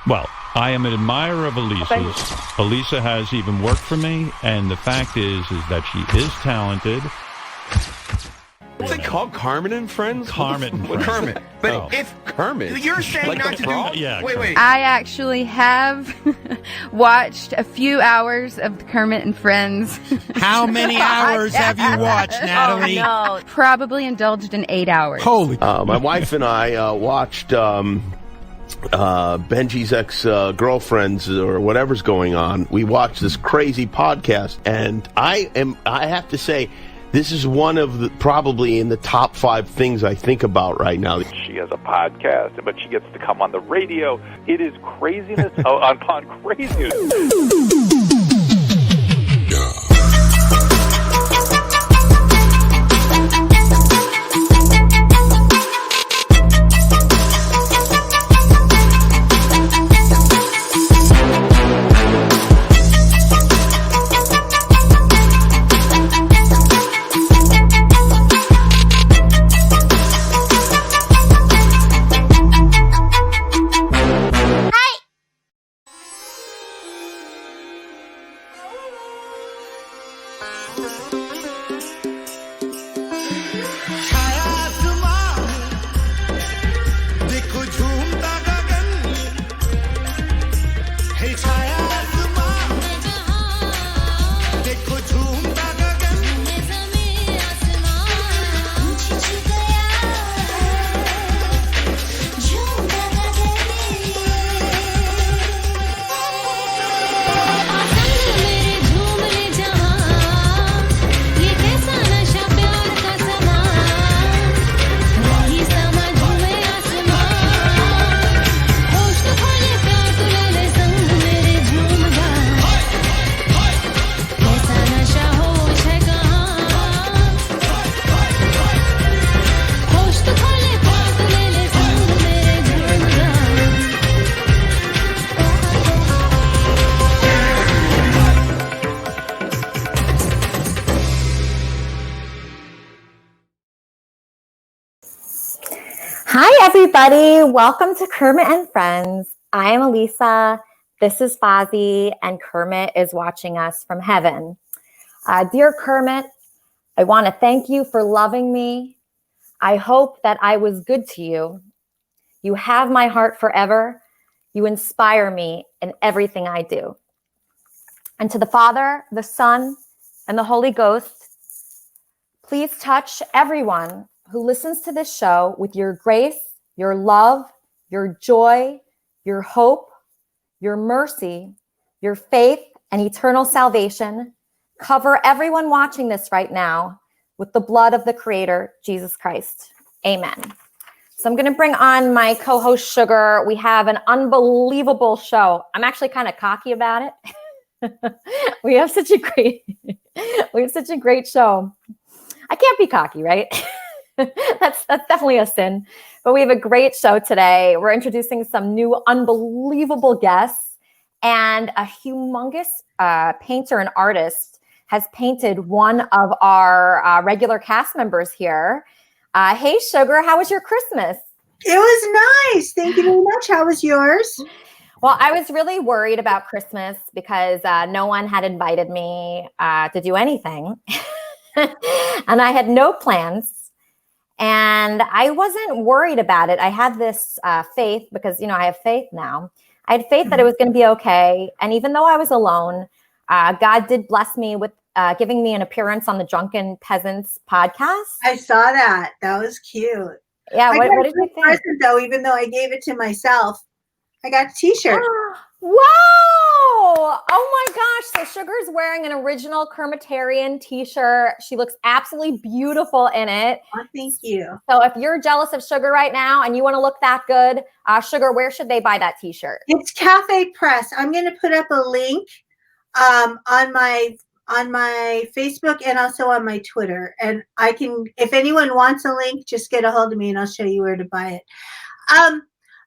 Well, I am an admirer of Elisa's. Elisa has even worked for me, and the fact is that she is talented. What's it called? Kermit and Friends? Kermit and Friends. Kermit. But if Kermit, You're saying like not the to frog? do. Yeah, Wait. I actually have watched a few hours of Kermit and Friends. How many hours have you watched, Natalie? Oh, no. Probably indulged in 8 hours. Holy. My wife and I watched Benji's ex-girlfriends or whatever's going on. We watched this crazy podcast, and I have to say, this is one of the, probably in the top 5 things I think about right now. She has a podcast, but she gets to come on the radio. It is craziness upon craziness. Hi, everybody. Welcome to Kermit and Friends. I am Elisa. This is Fozzie, and Kermit is watching us from heaven. Dear Kermit, I want to thank you for loving me. I hope that I was good to you. You have my heart forever. You inspire me in everything I do. And to the Father, the Son, and the Holy Ghost, please touch everyone who listens to this show with your grace, your love, your joy, your hope, your mercy, your faith, and eternal salvation. Cover everyone watching this right now with the blood of the Creator, Jesus Christ. Amen. So I'm going to bring on my co-host, Sugar. We have an unbelievable show. I'm actually kind of cocky about it. we have such a great show. I can't be cocky, right? That's definitely a sin. But we have a great show today. We're introducing some new unbelievable guests, and a humongous painter and artist has painted one of our regular cast members here. Hey, Sugar, how was your Christmas? It was nice. Thank you very much. How was yours? Well, I was really worried about Christmas because no one had invited me to do anything. And I had no plans. And I wasn't worried about it. I had this faith because, I have faith now. I had faith that it was going to be okay. And even though I was alone, God did bless me with giving me an appearance on the Drunken Peasants podcast. I saw that. That was cute. Yeah. What did you think? Present, though, even though I gave it to myself, I got a t-shirt. Wow. Oh my gosh. So Sugar's wearing an original Kermitarian t-shirt. She looks absolutely beautiful in it. Oh, thank you. So if you're jealous of Sugar right now and you want to look that good, Sugar, where should they buy that t-shirt? It's Cafe Press. I'm going to put up a link on my Facebook and also on my Twitter. And I can, if anyone wants a link, just get a hold of me and I'll show you where to buy it.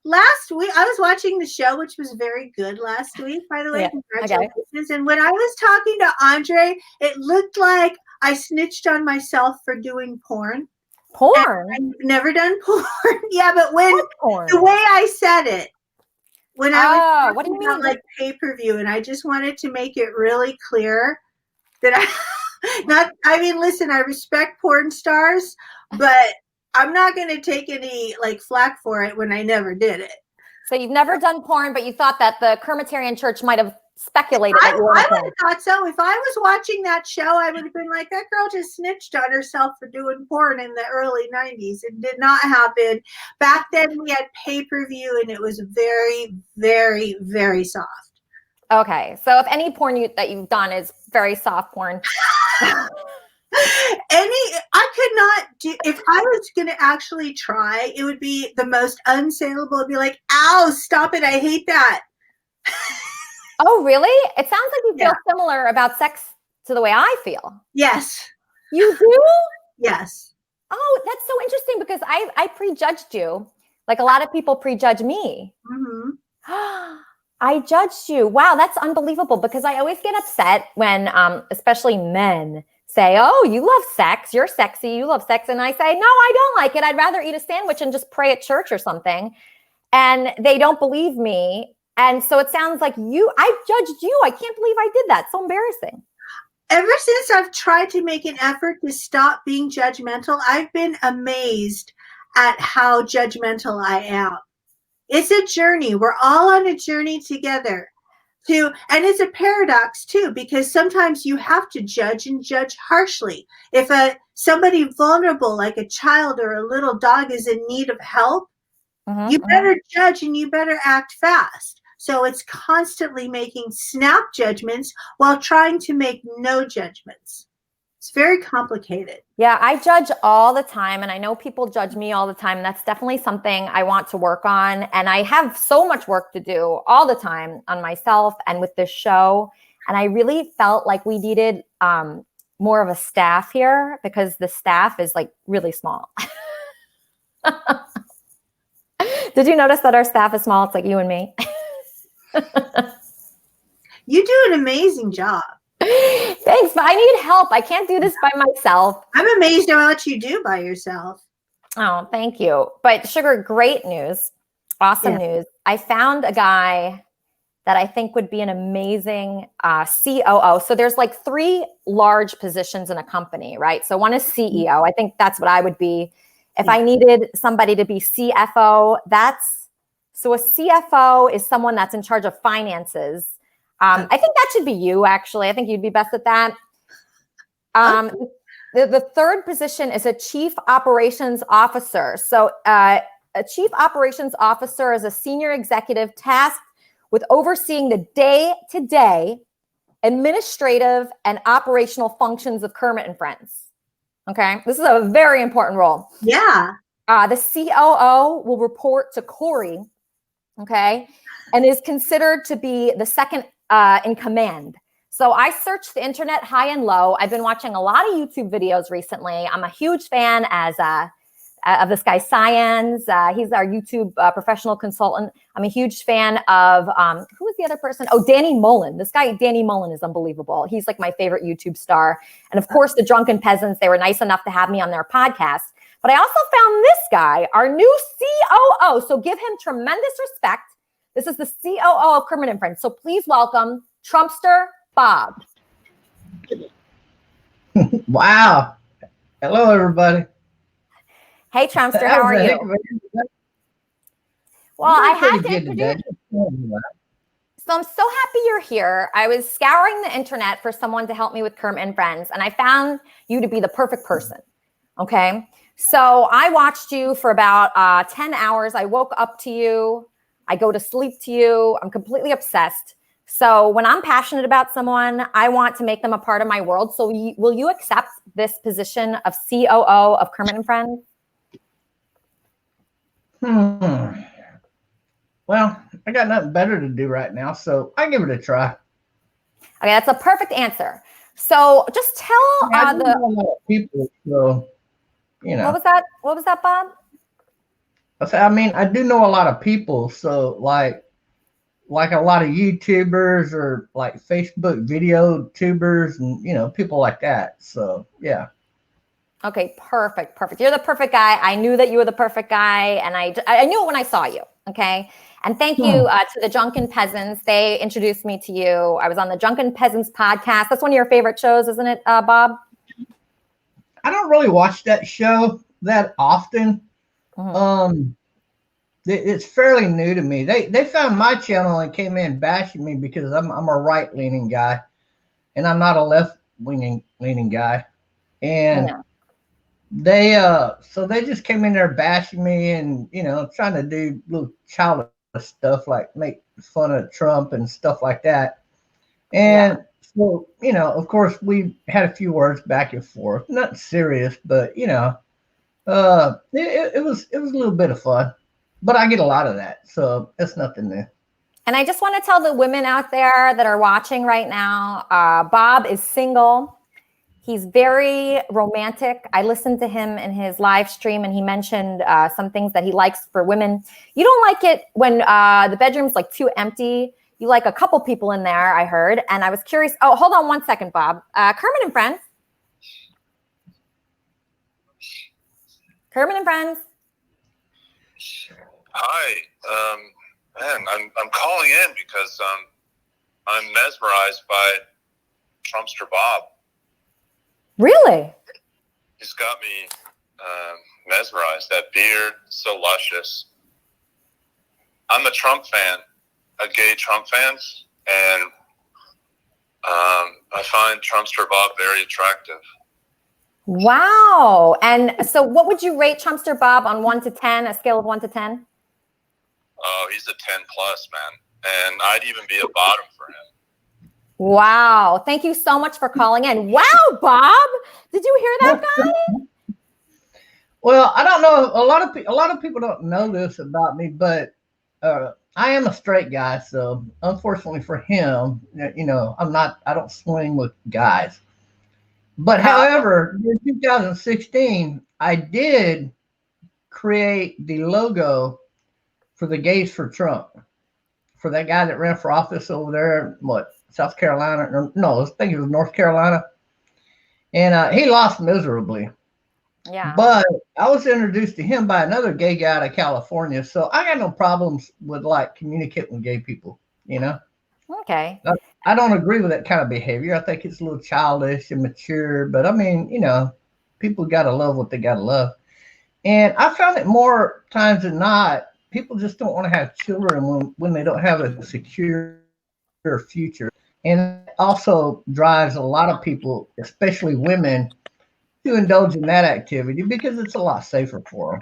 Last week, I was watching the show, which was very good last week, by the way. Yeah, Congratulations. okay. And when I was talking to Andre, it looked like I snitched on myself for doing porn. Porn? I've never done porn. Yeah, but when porn? the way I said it, when I was what do you talking about mean? like pay-per-view, and I just wanted to make it really clear that listen, I respect porn stars, but I'm not going to take any like flack for it when I never did it. So you've never done porn, but you thought that the Kermitarian Church might have speculated that you were I in would porn. have thought so. If I was watching that show, I would have been like, that girl just snitched on herself for doing porn in the early 90s. It did not happen. Back then we had pay-per-view and it was very, very, very soft. Okay. So if any porn that you've done is very soft porn. I could not do, if I was going to actually try, it would be the most unsaleable. It'd be like, ow, stop it. I hate that. Oh, really? It sounds like you feel similar about sex to the way I feel. Yes. You do? Yes. Oh, that's so interesting because I prejudged you. Like a lot of people prejudge me. Mm-hmm. I judged you. Wow, that's unbelievable because I always get upset when especially men say, oh, you love sex. You're sexy. You love sex. And I say, no, I don't like it. I'd rather eat a sandwich and just pray at church or something. And they don't believe me. And so it sounds like I judged you. I can't believe I did that. So embarrassing. Ever since I've tried to make an effort to stop being judgmental, I've been amazed at how judgmental I am. It's a journey. We're all on a journey together. And it's a paradox too, because sometimes you have to judge and judge harshly. If somebody vulnerable, like a child or a little dog, is in need of help, you better judge and you better act fast. So it's constantly making snap judgments while trying to make no judgments. It's very complicated. Yeah, I judge all the time. And I know people judge me all the time. That's definitely something I want to work on. And I have so much work to do all the time on myself and with this show. And I really felt like we needed more of a staff here because the staff is like really small. Did you notice that our staff is small? It's like you and me. You do an amazing job. Thanks, but I need help. I can't do this by myself. I'm amazed at what you do by yourself. Oh, thank you. But Sugar, great news. Awesome news. I found a guy that I think would be an amazing COO. So there's like 3 large positions in a company, right? So one is CEO. I think that's what I would be. If I needed somebody to be CFO, so a CFO is someone that's in charge of finances. I think that should be you, actually. I think you'd be best at that. The third position is a chief operations officer. So a chief operations officer is a senior executive tasked with overseeing the day-to-day administrative and operational functions of Kermit and Friends. Okay, this is a very important role. Yeah. The COO will report to Corey, okay, and is considered to be the second in command. So I searched the internet high and low. I've been watching a lot of YouTube videos recently. I'm a huge fan of this guy, Science. He's our YouTube professional consultant. I'm a huge fan of, who is the other person? Oh, Danny Mullen. This guy, Danny Mullen, is unbelievable. He's like my favorite YouTube star. And of course, the Drunken Peasants, they were nice enough to have me on their podcast. But I also found this guy, our new COO. So give him tremendous respect. This is the COO of Kermit and Friends. So please welcome Trumpster Bob. Wow. Hello, everybody. Hey, Trumpster, how are you? Well, I had to introduce you. So I'm so happy you're here. I was scouring the internet for someone to help me with Kermit and Friends, and I found you to be the perfect person. Okay. So I watched you for about 10 hours. I woke up to you. I go to sleep to you. I'm completely obsessed. So when I'm passionate about someone, I want to make them a part of my world. So will you accept this position of COO of Kermit and Friends? Well, I got nothing better to do right now, so I give it a try. Okay, that's a perfect answer. So just tell the people. So, you know, what was that? What was that, Bob? I mean, I do know a lot of people. So, like a lot of YouTubers or like Facebook video tubers, and people like that. So, yeah. Okay, perfect. You're the perfect guy. I knew that you were the perfect guy, and I knew it when I saw you. Okay, And thank you to the Drunken Peasants. They introduced me to you. I was on the Drunken Peasants podcast. That's one of your favorite shows, isn't it, Bob? I don't really watch that show that often. It's fairly new to me. They found my channel and came in bashing me because I'm a right-leaning guy, and I'm not a left-leaning guy. And they just came in there bashing me and trying to do little childish stuff like make fun of Trump and stuff like that. And so of course we had a few words back and forth, nothing serious, but it was a little bit of fun. But I get a lot of that, so it's nothing new. And I just want to tell the women out there that are watching right now, Bob is single. He's very romantic. I listened to him in his live stream, and he mentioned some things that he likes for women. You don't like it when the bedroom's like too empty. You like a couple people in there, I heard. And I was curious. Oh, hold on one second, Bob. Kermit and Friends. Kermit and Friends. Hi, man. I'm calling in because I'm mesmerized by Trumpster Bob. Really? He's got me mesmerized. That beard, so luscious. I'm a Trump fan, a gay Trump fan, and I find Trumpster Bob very attractive. Wow. And so what would you rate Trumpster Bob on 1 to 10, a scale of 1 to 10? Oh, he's a 10 plus, man. And I'd even be a bottom for him. Wow. Thank you so much for calling in. Wow, Bob. Did you hear that, guy? Well, I don't know. A lot of people don't know this about me, but I am a straight guy. So unfortunately for him, I don't swing with guys. But however, in 2016, I did create the logo for the Gays for Trump, for that guy that ran for office over there, South Carolina? No, I think it was North Carolina. And he lost miserably. Yeah. But I was introduced to him by another gay guy out of California. So I got no problems with communicating with gay people, Okay. I don't agree with that kind of behavior. I think it's a little childish and mature, but I mean, people got to love what they got to love. And I found it more times than not, people just don't want to have children when they don't have a secure future. And it also drives a lot of people, especially women, to indulge in that activity because it's a lot safer for them.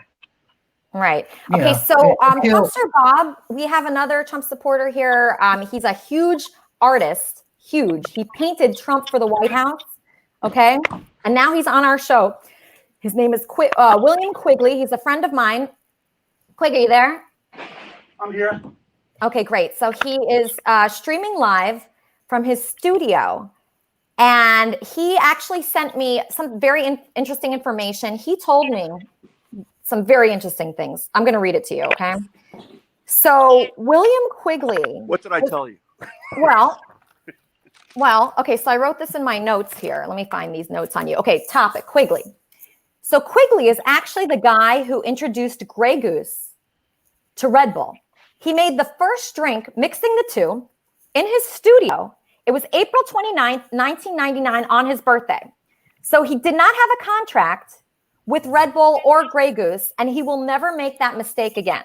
Right. Okay. So Trumpster Bob, we have another Trump supporter here. He's a huge artist. Huge. He painted Trump for the White House. Okay. And now he's on our show. His name is William Quigley. He's a friend of mine. Quig, are you there? I'm here. Okay, great. So he is streaming live from his studio. And he actually sent me some very interesting information. He told me some very interesting things. I'm going to read it to you, okay? So William Quigley. What did I tell you? Well, okay, so I wrote this in my notes here. Let me find these notes on you. Okay, topic, Quigley. So Quigley is actually the guy who introduced Grey Goose to Red Bull. He made the first drink, mixing the two, in his studio. It was April 29th, 1999, on his birthday. So he did not have a contract with Red Bull or Grey Goose, and he will never make that mistake again.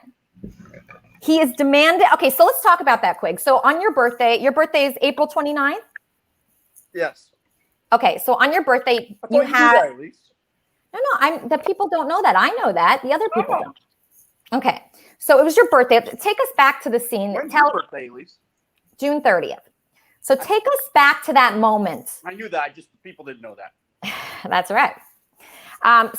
He is demanding. Okay, so let's talk about that, Quig. So on your birthday is April 29th? Yes. Okay, so on your birthday, you had. No, the people don't know that. I know that. The other people don't. Okay, so it was your birthday. Take us back to the scene. When's your birthday, Elise? June 30th. So take us back to that moment. I knew that. Just people didn't know that. That's right.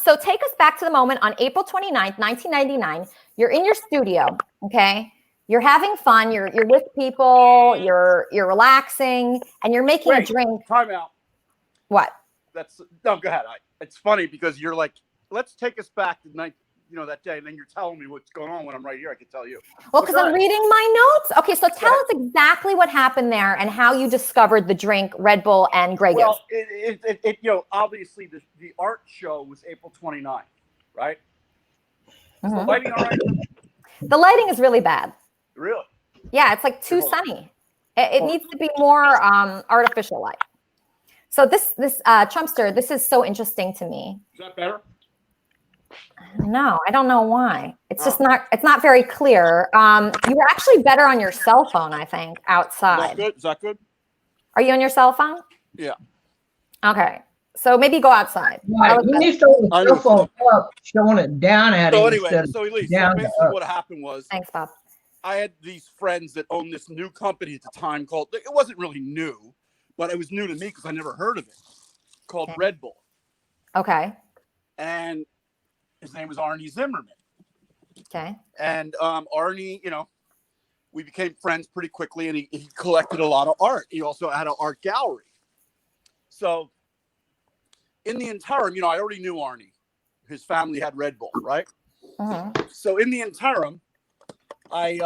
So take us back to the moment on April 29th, 1999. You're in your studio, okay? You're having fun. You're with people. You're relaxing, and you're making a drink. Time out. What? No, go ahead. It's funny because you're like, let's take us back to that day, and then you're telling me what's going on when I'm right here. I can tell you. Well, because I'm reading my notes. Okay, so tell us exactly what happened there and how you discovered the drink Red Bull and Grey Goose. Well, obviously the art show was April 29th, right? Is the lighting all right? The lighting is really bad. Really? Yeah, it's like too sunny. It needs to be more artificial light. So this Trumpster, this is so interesting to me. Is that better? No, I don't know why. It's just not. It's not very clear. You were actually better on your cell phone, I think, outside. Is that good? Are you on your cell phone? Yeah. Okay. So maybe go outside. Right. You need to hold the cell phone up, showing it down at So it anyway, instead so of Elise, down so to basically up. what happened was, Thanks, Bob. I had these friends that owned this new company at the time called, it wasn't really new, but it was new to me because I never heard of it, called Red Bull. Okay. And his name was Arnie Zimmerman. Okay. And Arnie, we became friends pretty quickly, and he collected a lot of art. He also had an art gallery. So in the interim, I already knew Arnie. His family had Red Bull, right? Mm-hmm. So in the interim, I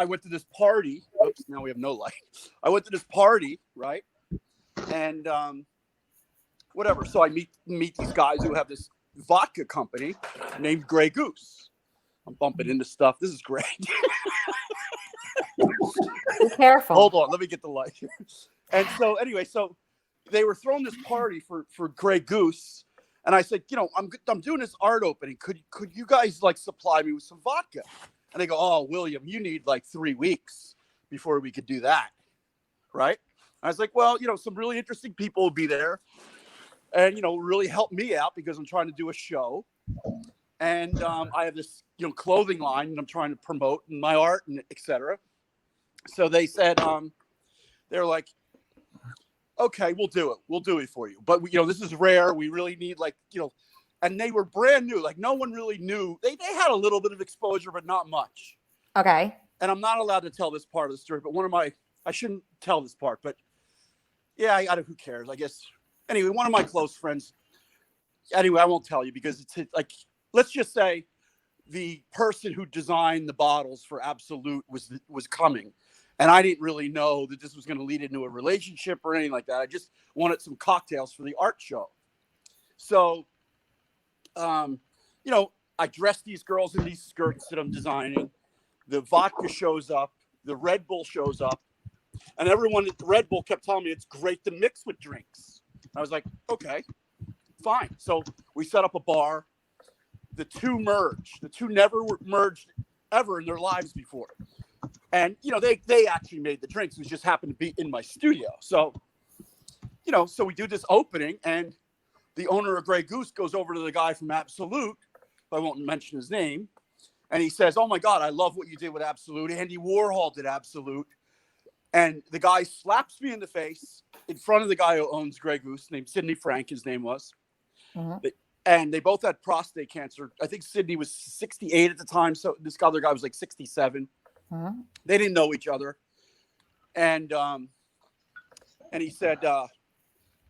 went to this party. Oops, now we have no light. I went to this party, right? And whatever. So I meet these guys who have this vodka company named Grey Goose. I'm bumping into stuff. This is great. Be careful. Hold on, let me get the light. And so anyway, so they were throwing this party for Grey Goose, and I said, I'm doing this art opening. Could you guys like supply me with some vodka? And they go, oh, William, you need like 3 weeks before we could do that, right? I was like, well, some really interesting people will be there, and really help me out because I'm trying to do a show, and I have this clothing line and I'm trying to promote my art and etc. So they said, they're like, okay, we'll do it for you, but this is rare. We really need and they were brand new. Like no one really knew. They had a little bit of exposure, but not much. Okay. And I'm not allowed to tell this part of the story, but I shouldn't tell this part, but yeah, who cares? I guess. Anyway, one of my close friends. Anyway, I won't tell you because it's like, let's just say the person who designed the bottles for Absolute was coming. And I didn't really know that this was going to lead into a relationship or anything like that. I just wanted some cocktails for the art show. So, I dressed these girls in these skirts that I'm designing. The vodka shows up. The Red Bull shows up. And everyone at the Red Bull kept telling me it's great to mix with drinks. I was like, okay, fine. So we set up a bar. The two merged. The two never merged ever in their lives before. And, they actually made the drinks. It just happened to be in my studio. So, so we do this opening, and the owner of Grey Goose goes over to the guy from Absolute. I won't mention his name. And he says, oh, my God, I love what you did with Absolute. Andy Warhol did Absolute. And the guy slaps me in the face in front of the guy who owns Grey Goose, named Sidney Frank, his name was. Mm-hmm. And they both had prostate cancer. I think Sidney was 68 at the time. So this other guy was like 67. Mm-hmm. They didn't know each other. And he said,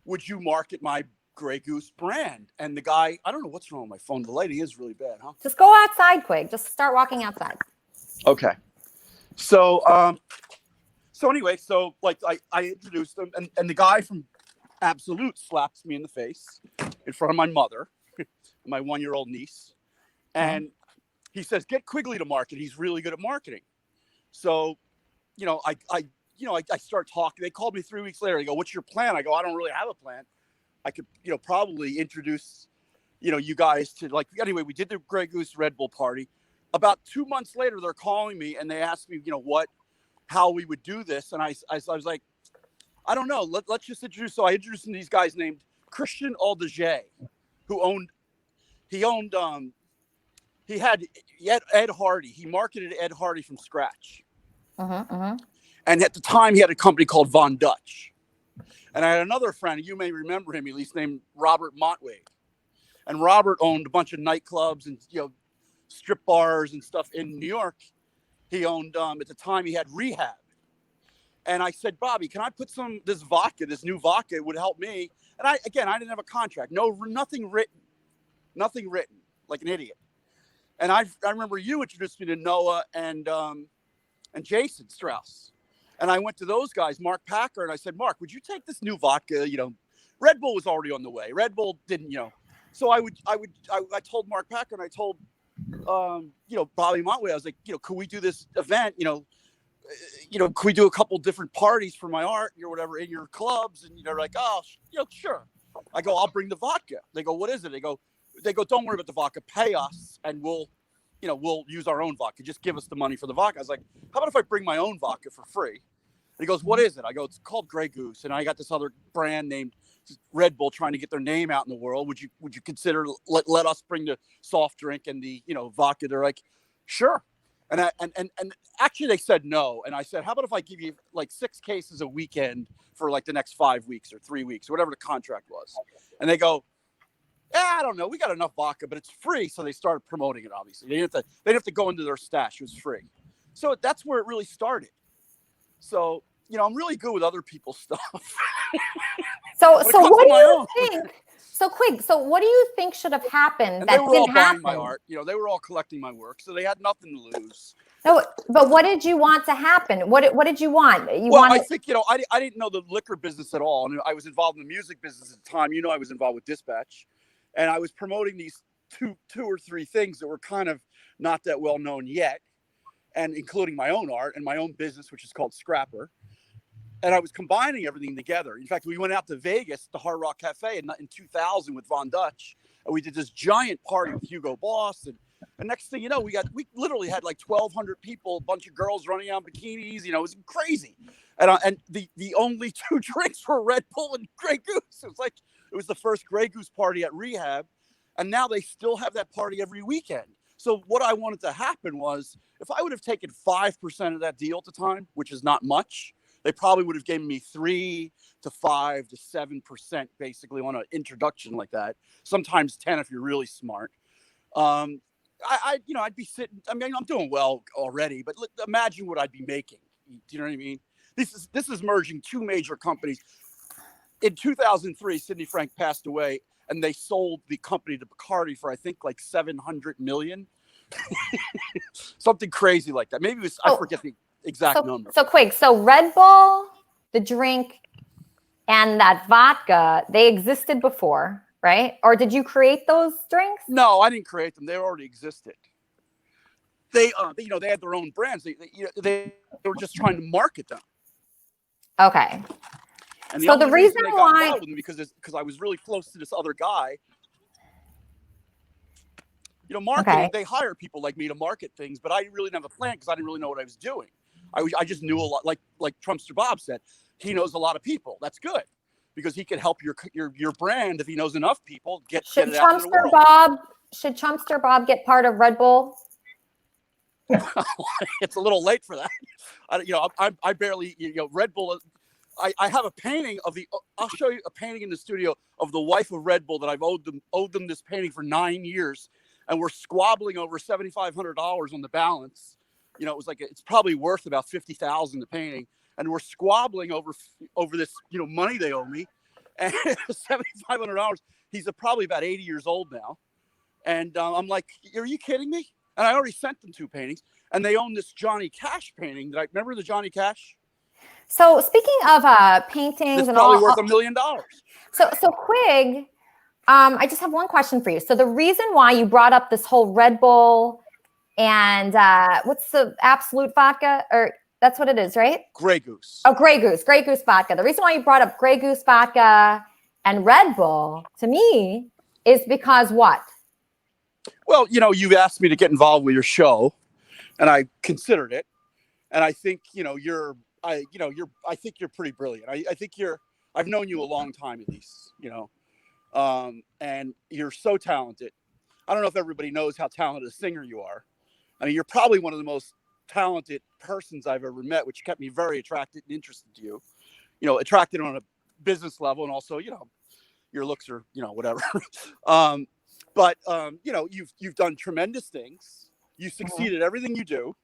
would you market my Grey Goose brand? And the guy, I don't know what's wrong with my phone. The lighting is really bad, huh? Just go outside quick. Just start walking outside. Okay. So, anyway, like I introduced them, and the guy from Absolute slaps me in the face in front of my mother, my 1-year-old niece. And he says, get Quigley to market. He's really good at marketing. So, I start talking. They called me 3 weeks later. They go, what's your plan? I go, I don't really have a plan. I could, probably introduce, you guys to anyway, we did the Grey Goose Red Bull party. About 2 months later, they're calling me and they asked me, how we would do this. And I was like, I don't know. Let's just introduce. So I introduced these guys named Christian Aldeget, who had Ed Hardy. He marketed Ed Hardy from scratch. And at the time, he had a company called Von Dutch. And I had another friend, you may remember him, at least, named Robert Montway. And Robert owned a bunch of nightclubs and strip bars and stuff in New York. He owned, at the time, he had Rehab. And I said, Bobby, can I put this new vodka, it would help me. And I didn't have a contract, nothing written, like an idiot. And I remember you introduced me to Noah and Jason Strauss. And I went to those guys, Mark Packer, and I said, Mark, would you take this new vodka? Red Bull was already on the way. Red Bull didn't, So I told Mark Packer and I told Bobby Montway, I was like, could we do this event? Could we do a couple different parties for my art or whatever in your clubs? And they're like, oh, sure. I go, I'll bring the vodka. They go, what is it? They go, don't worry about the vodka. Pay us, and we'll use our own vodka. Just give us the money for the vodka. I was like, how about if I bring my own vodka for free? And he goes, what is it? I go, it's called Grey Goose, and I got this other brand named Red Bull trying to get their name out in the world. Would you consider let us bring the soft drink and the vodka? They're like, sure. And actually they said no. And I said, how about if I give you like 6 cases a weekend for like the next 5 weeks or 3 weeks or whatever the contract was? And they go, I don't know. We got enough vodka, but it's free. So they started promoting it. Obviously, they didn't have to go into their stash. It was free. So that's where it really started. So I'm really good with other people's stuff. So what do you think? So Quig, so what do you think should have happened and that they were didn't all happen? buying my art. They were all collecting my work, so they had nothing to lose. No, but what did you want to happen? What did you want? I think I didn't know the liquor business at all, and I was involved in the music business at the time. I was involved with Dispatch, and I was promoting these two or three things that were kind of not that well known yet, and including my own art and my own business, which is called Scrapper. And I was combining everything together. In fact, we went out to Vegas, the Hard Rock Cafe in 2000 with Von Dutch. And we did this giant party with Hugo Boss. And next thing you know, we literally had like 1,200 people, a bunch of girls running out in bikinis. It was crazy. And the only 2 drinks were Red Bull and Grey Goose. It was the first Grey Goose party at Rehab. And now they still have that party every weekend. So what I wanted to happen was, if I would have taken 5% of that deal at the time, which is not much, they probably would have given me 3 to 5 to 7% basically on an introduction like that. Sometimes 10 if you're really smart. I'd be sitting. I mean, I'm doing well already, but imagine what I'd be making. Do you know what I mean? This is merging 2 major companies. In 2003, Sidney Frank passed away, and they sold the company to Bacardi for I think like $700 million, something crazy like that. Maybe it was, I forget the exact number. So Quig, so Red Bull, the drink, and that vodka, they existed before, right? Or did you create those drinks? No, I didn't create them. They already existed. They had their own brands. They were just trying to market them. Okay. And so the reason they why, got involved with me because I was really close to this other guy. Marketing, They hire people like me to market things, but I really didn't have a plan because I didn't really know what I was doing. I just knew a lot, like Trumpster Bob said, he knows a lot of people. That's good because he can help your brand if he knows enough people get it out in the world. Should Trumpster Bob get part of Red Bull? It's a little late for that. I barely, Red Bull. I have a painting of I'll show you a painting in the studio of the wife of Red Bull that I've owed them this painting for 9 years. And we're squabbling over $7,500 on the balance. It's probably worth about $50,000 the painting. And we're squabbling over this, money they owe me. And $7,500. He's probably about 80 years old now. And I'm like, are you kidding me? And I already sent them 2 paintings. And they own this Johnny Cash painting. Remember the Johnny Cash? So speaking of paintings, it's and probably all, worth $1 million. So Quig, I just have one question for you. So the reason why you brought up this whole Red Bull and what's the Absolute vodka, or that's what it is, right? Grey Goose. Oh, Grey Goose vodka. The reason why you brought up Grey Goose vodka and Red Bull to me is because what? Well, you've asked me to get involved with your show, and I considered it, and I think I think you're pretty brilliant. I think I've known you a long time at least, and you're so talented. I don't know if everybody knows how talented a singer you are. I mean, you're probably one of the most talented persons I've ever met, which kept me very attracted and interested to you. Attracted on a business level, and also, your looks are, whatever. But you've done tremendous things. You succeed at everything you do.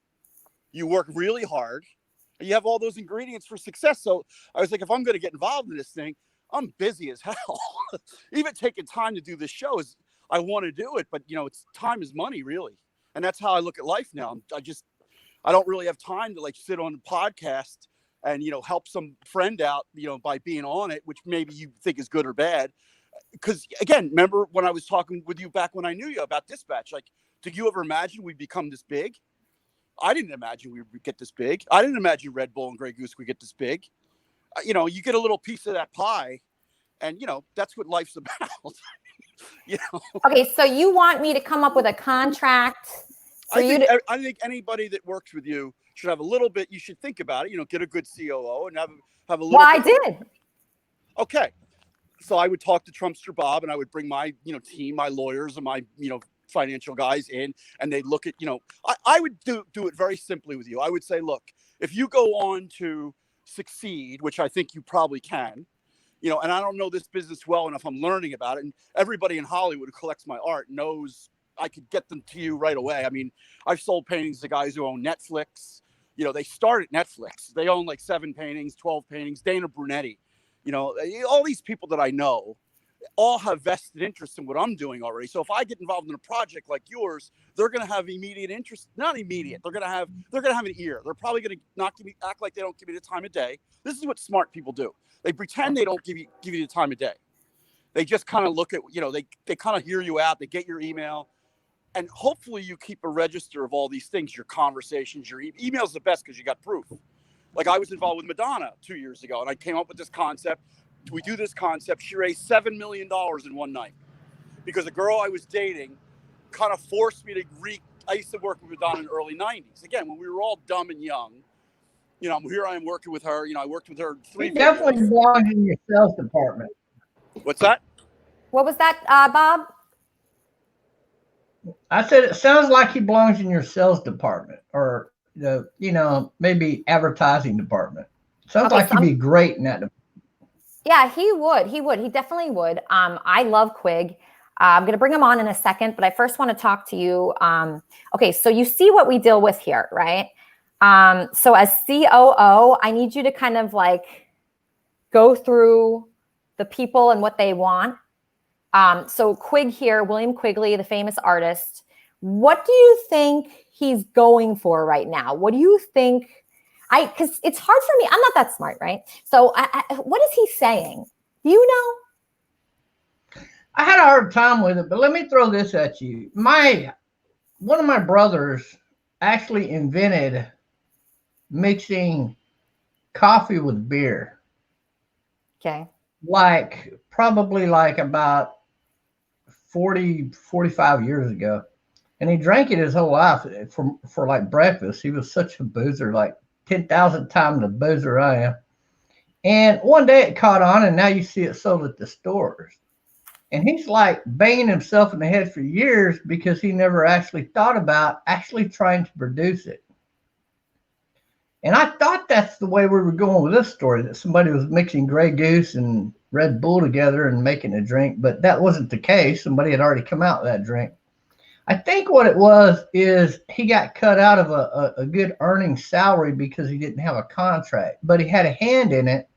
You work really hard. You have all those ingredients for success. So I was like, if I'm going to get involved in this thing, I'm busy as hell. Even taking time to do this show I want to do it, but it's time is money, really. And that's how I look at life now. I don't really have time to sit on a podcast and, help some friend out, by being on it, which maybe you think is good or bad. because again, remember when I was talking with you back when I knew you about Dispatch? Like, did you ever imagine we'd become this big? I didn't imagine we would get this big. I didn't imagine Red Bull and Grey Goose would get this big. You know, you get a little piece of that pie, and you know that's what life's about. You know? Okay, so you want me to come up with a contract for I think anybody that works with you should have a little bit. You should think about it. You know, get a good COO and have a little. Well, I did. Okay, so I would talk to Trumpster Bob, and I would bring my team, my lawyers, and my financial guys in, and they look at I would do it very simply with you. I would say, look, if you go on to succeed, which I think you probably can. And I don't know this business well enough. I'm learning about it. And everybody in Hollywood who collects my art knows I could get them to you right away. I mean, I've sold paintings to guys who own Netflix. They start at Netflix. They own like 7 paintings, 12 paintings. Dana Brunetti, all these people that I know all have vested interest in what I'm doing already. So if I get involved in a project like yours, they're going to have immediate interest. Not immediate. They're going to have an ear. They're probably going to act like they don't give me the time of day. This is what smart people do. They pretend they don't give you the time of day. They just kind of look at, they kind of hear you out. They get your email. And hopefully you keep a register of all these things, your conversations, your email's the best because you got proof. Like I was involved with Madonna 2 years ago, and I came up with this concept. We do this concept. She raised $7 million in one night because a girl I was dating kind of forced me to I used to work with Jordana in the early 90s. Again, when we were all dumb and young, here I am working with her. I worked with her 3 He definitely belongs in your sales department. What's that? What was that, Bob? I said it sounds like he belongs in your sales department or maybe advertising department. Sounds like he'd be great in that department. Yeah, he would. He definitely would. I love Quig. I'm going to bring him on in a second, but I first want to talk to you. Okay, so you see what we deal with here, right? So as COO, I need you to kind of like go through the people and what they want. So Quig here, William Quigley, the famous artist. What do you think he's going for right now? What do you think? Because it's hard for me. I'm not that smart, right? So what is he saying? Do you know? I had a hard time with it, but let me throw this at you. One of my brothers actually invented mixing coffee with beer. Okay. Probably about 45 years ago. And he drank it his whole life for like breakfast. He was such a boozer, like 10,000 times the boozer I am. And one day it caught on, and now you see it sold at the stores. And he's like banging himself in the head for years because he never actually thought about actually trying to produce it. And I thought that's the way we were going with this story, that somebody was mixing Grey Goose and Red Bull together and making a drink, but that wasn't the case. Somebody had already come out with that drink. I think what it was is he got cut out of a good earning salary because he didn't have a contract, but he had a hand in it.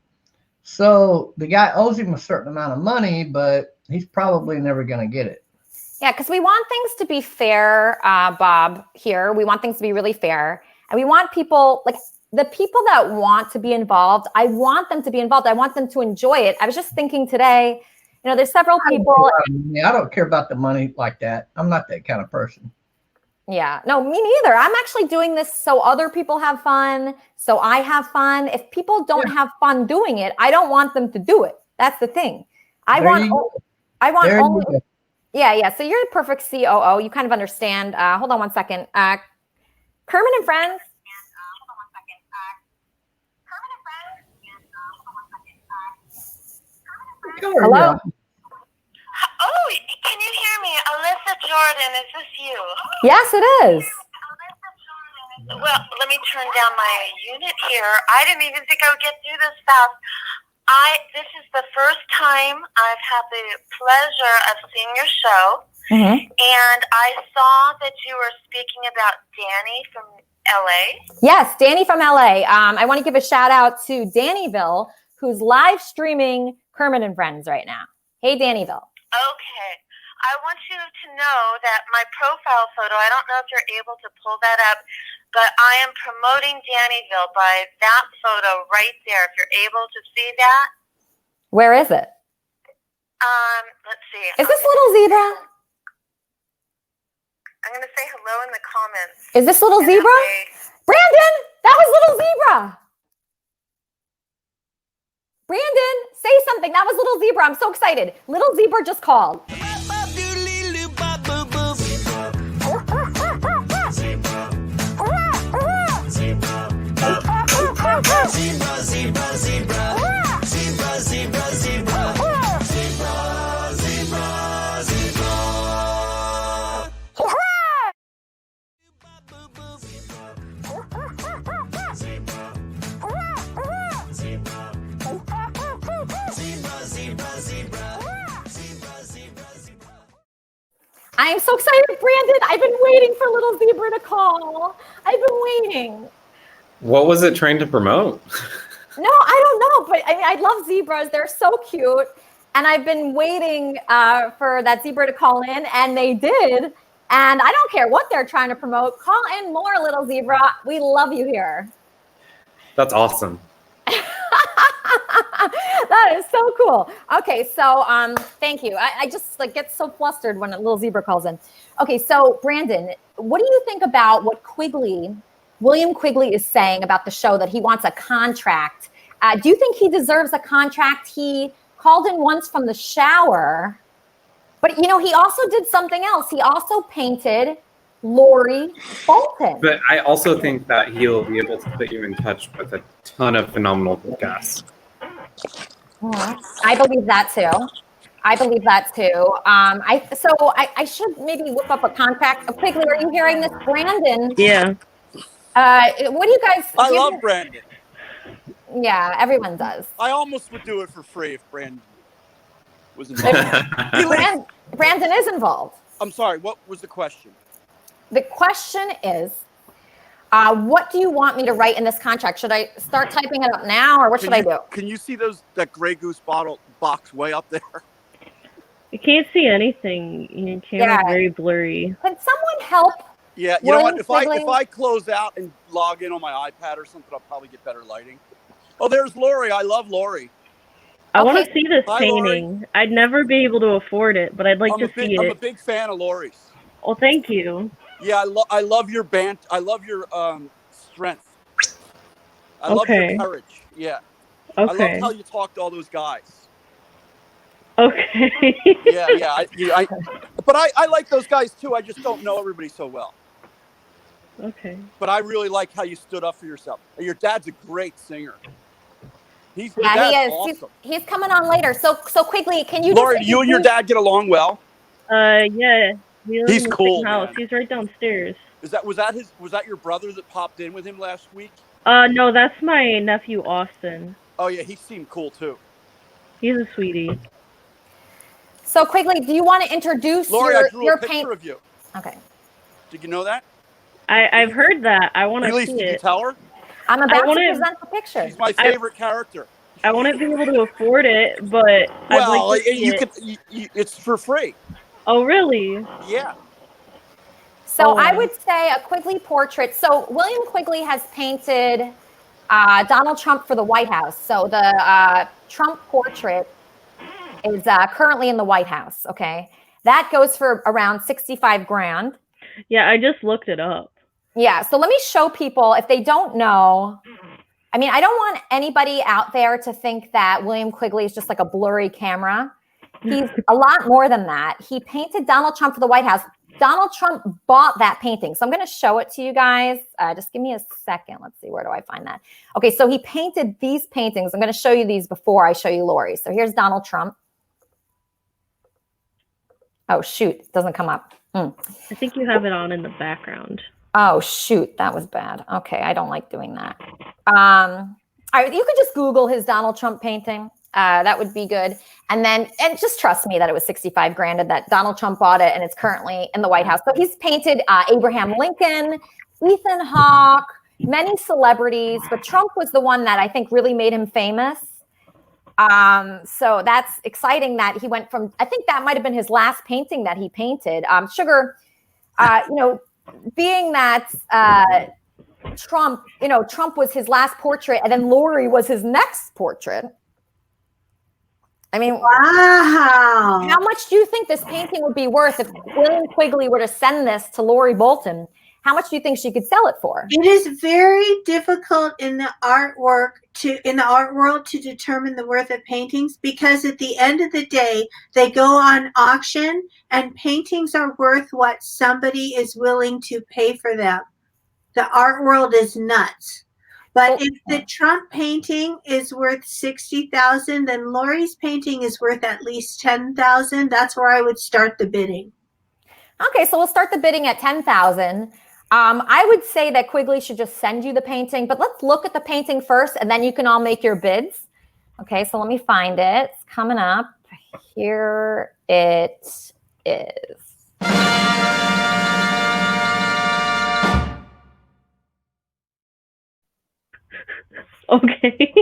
So the guy owes him a certain amount of money, but he's probably never going to get it. Yeah, because we want things to be fair, Bob, here. We want things to be really fair. And we want people, like the people that want to be involved, I want them to be involved. I want them to enjoy it. I was just thinking today, there's several people. I don't care about the money like that. I'm not that kind of person. Yeah, no, me neither. I'm actually doing this so other people have fun, so I have fun. If people don't have fun doing it, I don't want them to do it. That's the thing. I want only. Yeah. So you're the perfect COO. You kind of understand. Hold on one second. Kermit and Friends. Hello. Oh, can you hear me? Alyssa Jordan, is this you? Yes, it is. Well, let me turn down my unit here. I didn't even think I would get through this fast. This is the first time I've had the pleasure of seeing your show. Mm-hmm. And I saw that you were speaking about Danny from LA. Yes, Danny from LA. I want to give a shout out to Dannyville, who's live streaming Kermit and Friends right now. Hey, Dannyville. Okay. I want you to know that my profile photo, I don't know if you're able to pull that up, but I am promoting Dannyville by that photo right there. If you're able to see that. Where is it? Let's see. Is this little zebra? I'm going to say hello in the comments. Is this little zebra? Brandon, that was little zebra. Brandon, say something. That was little zebra. I'm so excited. Little zebra just called. I am so excited, Brandon. I've been waiting for little zebra to call. I've been waiting. What was it trying to promote? No, I don't know, but I love zebras. They're so cute. And I've been waiting for that zebra to call in, and they did. And I don't care what they're trying to promote. Call in more, little zebra. We love you here. That's awesome. That is so cool. Okay, so thank you. I just get so flustered when a little zebra calls in. Okay, so Brandon, what do you think about what William Quigley is saying about the show, that he wants a contract? Do you think he deserves a contract? He called in once from the shower, but he also did something else. He also painted Lori Bolton. But I also think that he'll be able to put you in touch with a ton of phenomenal guests. I believe that too. I should maybe whip up a contract. Quigley, are you hearing this, Brandon? Yeah. What do you guys? I love Brandon. Yeah, everyone does. I almost would do it for free if Brandon was involved. Brandon is involved. I'm sorry. What was the question? The question is, what do you want me to write in this contract? Should I start typing it up now, or what should I do? Can you see that Grey Goose box way up there? You can't see anything. Your camera's very blurry. Can someone help? Yeah, you know what? If I close out and log in on my iPad or something, I'll probably get better lighting. Oh, there's Lori. I love Lori. I want to see this painting. Lori. I'd never be able to afford it, but I'd like to see it. I'm a big fan of Lori's. Well, thank you. Yeah, I love your band. I love your strength. I love your courage. Yeah. Okay. I love how you talk to all those guys. Okay. Yeah. But I like those guys too. I just don't know everybody so well. Okay. But I really like how you stood up for yourself. Your dad's a great singer. He is. Awesome. He's coming on later. So quickly, can you? Lori, you and your dad get along well? Yeah. He's cool. House. He's right downstairs. Was that your brother that popped in with him last week? No, that's my nephew Austin. Oh yeah, he seemed cool too. He's a sweetie. So quickly, do you want to introduce Lori, I drew your a picture of you. Okay. Did you know that? I've heard that. I want to see it. Did you tell her? I'm about to present the picture. She's my favorite character. I wouldn't be able to afford it, but I'd like to see it. It's for free. Oh, really? Yeah. So I would say a Quigley portrait. So William Quigley has painted Donald Trump for the White House. So the Trump portrait is currently in the White House. Okay. That goes for around $65,000. Yeah, I just looked it up. Yeah. So let me show people, if they don't know. I mean, I don't want anybody out there to think that William Quigley is just like a blurry camera. He's a lot more than that. He painted Donald Trump for the White House. Donald Trump bought that painting. So I'm going to show it to you guys. Just give me a second. Let's see. Where do I find that? Okay. So he painted these paintings. I'm going to show you these before I show you Lori. So here's Donald Trump. Oh, shoot. It doesn't come up. I think you have it on in the background. Oh, shoot. That was bad. Okay. I don't like doing that. All right. You could just Google his Donald Trump painting. That would be good. And just trust me that it was $65,000 and that Donald Trump bought it and it's currently in the White House. So he's painted Abraham Lincoln, Ethan Hawke, many celebrities, but Trump was the one that I think really made him famous. So that's exciting that he went from, I think that might've been his last painting that he painted. Sugar, being that Trump was his last portrait and then Lori was his next portrait. I mean, wow. How much do you think this painting would be worth if William Quigley were to send this to Lori Bolton? How much do you think she could sell it for? It is very difficult in the art world to determine the worth of paintings, because at the end of the day, they go on auction and paintings are worth what somebody is willing to pay for them. The art world is nuts. But if the Trump painting is worth $60,000, then Lori's painting is worth at least $10,000. That's where I would start the bidding. Okay, so we'll start the bidding at $10,000. I would say that Quigley should just send you the painting, but let's look at the painting first, and then you can all make your bids. Okay, so let me find it. It's coming up. Here it is. Okay.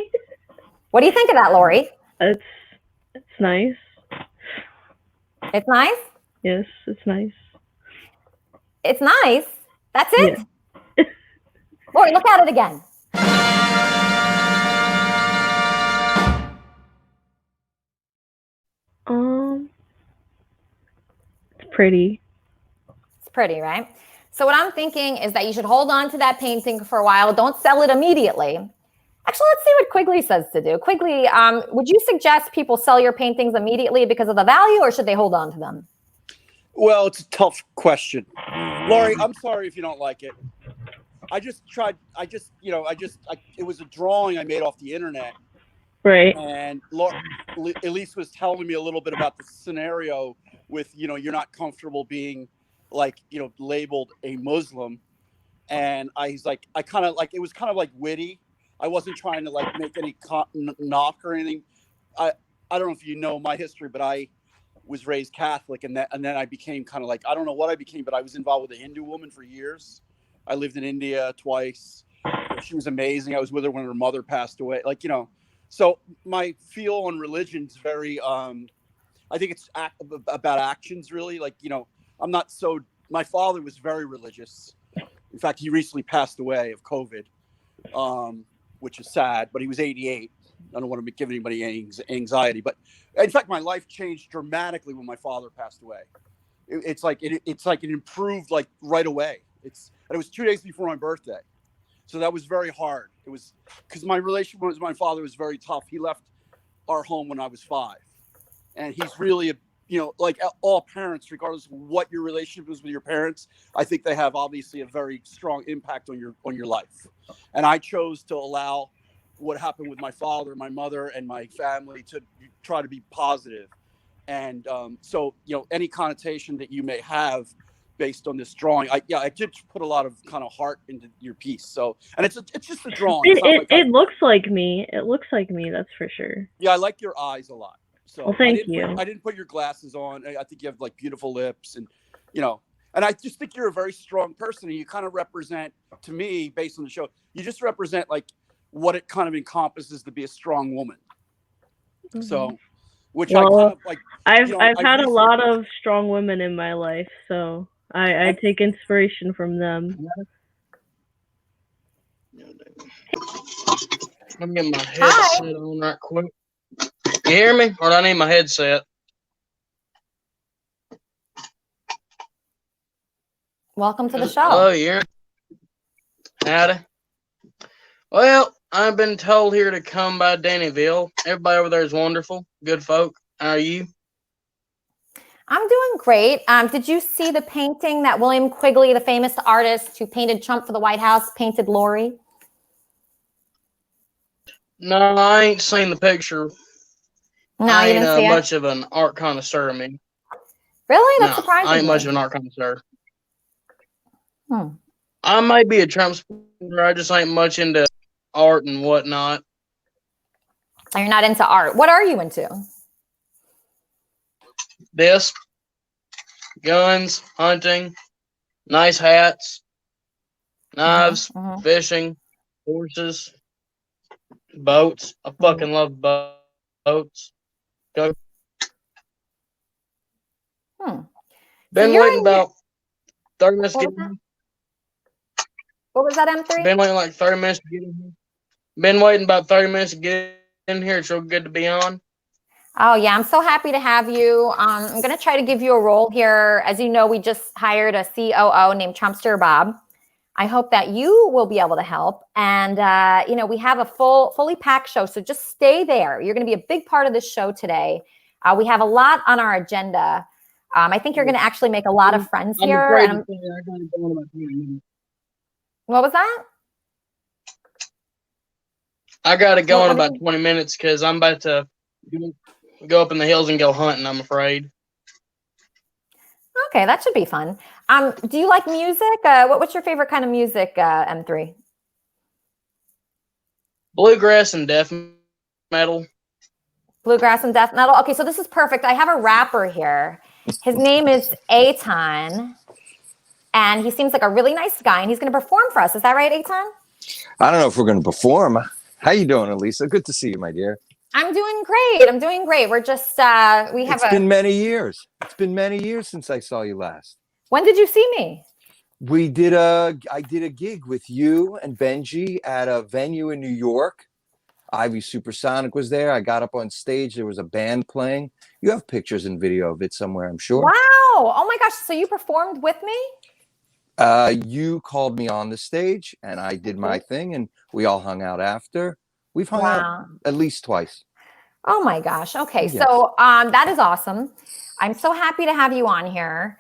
What do you think of that, Lori? It's nice. It's nice? Yes, it's nice. It's nice? That's it? Yeah. Lori, look at it again. It's pretty. It's pretty, right? So what I'm thinking is that you should hold on to that painting for a while. Don't sell it immediately. Actually, let's see what Quigley says to do. Quigley, would you suggest people sell your paintings immediately because of the value, or should they hold on to them? Well, it's a tough question. Lori, I'm sorry if you don't like it. It was a drawing I made off the internet. Right. And Elisa was telling me a little bit about the scenario with, you're not comfortable being labeled a Muslim. And it was kind of like witty. I wasn't trying to make any knock or anything. I don't know if you know my history, but I was raised Catholic, and then I became kind of I don't know what I became, but I was involved with a Hindu woman for years. I lived in India twice. She was amazing. I was with her when her mother passed away. So my feel on religion is very, I think it's about actions, really. My father was very religious. In fact, he recently passed away of COVID, which is sad, but he was 88. I don't want to give anybody any anxiety, but in fact, my life changed dramatically when my father passed away. It's like it improved right away. And it was 2 days before my birthday. So that was very hard. It was because my relationship with my father was very tough. He left our home when I was 5. And he's really, like all parents, regardless of what your relationship is with your parents, I think they have obviously a very strong impact on your life. And I chose to allow what happened with my father, my mother, and my family to try to be positive. And so, any connotation that you may have based on this drawing, I did put a lot of kind of heart into your piece. So, and it's just a drawing. It looks like me. It looks like me. That's for sure. Yeah, I like your eyes a lot. So well, thank you. I didn't put your glasses on. I think you have beautiful lips, and and I just think you're a very strong person, and you kind of represent, to me, based on the show, you just represent what it kind of encompasses to be a strong woman. Mm-hmm. So, which I've had a lot of strong women in my life, so I take inspiration from them. Let me get my headset on right quick. You hear me? Or do I need my headset? Welcome to the show. Oh, yeah. Howdy. Well, I've been told here to come by Dannyville. Everybody over there is wonderful. Good folk. How are you? I'm doing great. Did you see the painting that William Quigley, the famous artist who painted Trump for the White House, painted Lori? No, I ain't seen the picture. No, I you didn't see ain't it? much of an art connoisseur, I mean. Really? That's no, surprising. I ain't much of an art connoisseur. Hmm. I may be a Trump supporter. I just ain't much into art and whatnot. So you're not into art. What are you into? This, guns, hunting, nice hats, knives, fishing, horses, boats. I fucking love boats. Go. Been waiting about 30 minutes to get in here. What was that, M3? Been waiting like 30 minutes to get in here. Been waiting about 30 minutes to get in here. It's real good to be on. Oh, yeah. I'm so happy to have you. I'm going to try to give you a role here. As you know, we just hired a COO named Trumpster Bob. I hope that you will be able to help. And, we have a fully packed show. So just stay there. You're going to be a big part of this show today. We have a lot on our agenda. I think you're going to actually make a lot of friends here. What was that? I got to go in about 20 minutes because I'm about to go up in the hills and go hunting, I'm afraid. Okay, that should be fun. Do you like music? What's your favorite kind of music, M3? Bluegrass and death metal. Bluegrass and death metal. Okay, so this is perfect. I have a rapper here. His name is Aton, and he seems like a really nice guy, and he's going to perform for us. Is that right, Aton? I don't know if we're going to perform. How you doing, Elisa? Good to see you, my dear. I'm doing great. We're just It's been many years. It's been many years since I saw you last. When did you see me? I did a gig with you and Benji at a venue in New York. Ivy Supersonic was there. I got up on stage. There was a band playing. You have pictures and video of it somewhere, I'm sure. Wow. Oh my gosh. So you performed with me? You called me on the stage and I did my thing and we all hung out after. We've hung out at least twice. Oh my gosh. Okay. Yes. So that is awesome. I'm so happy to have you on here.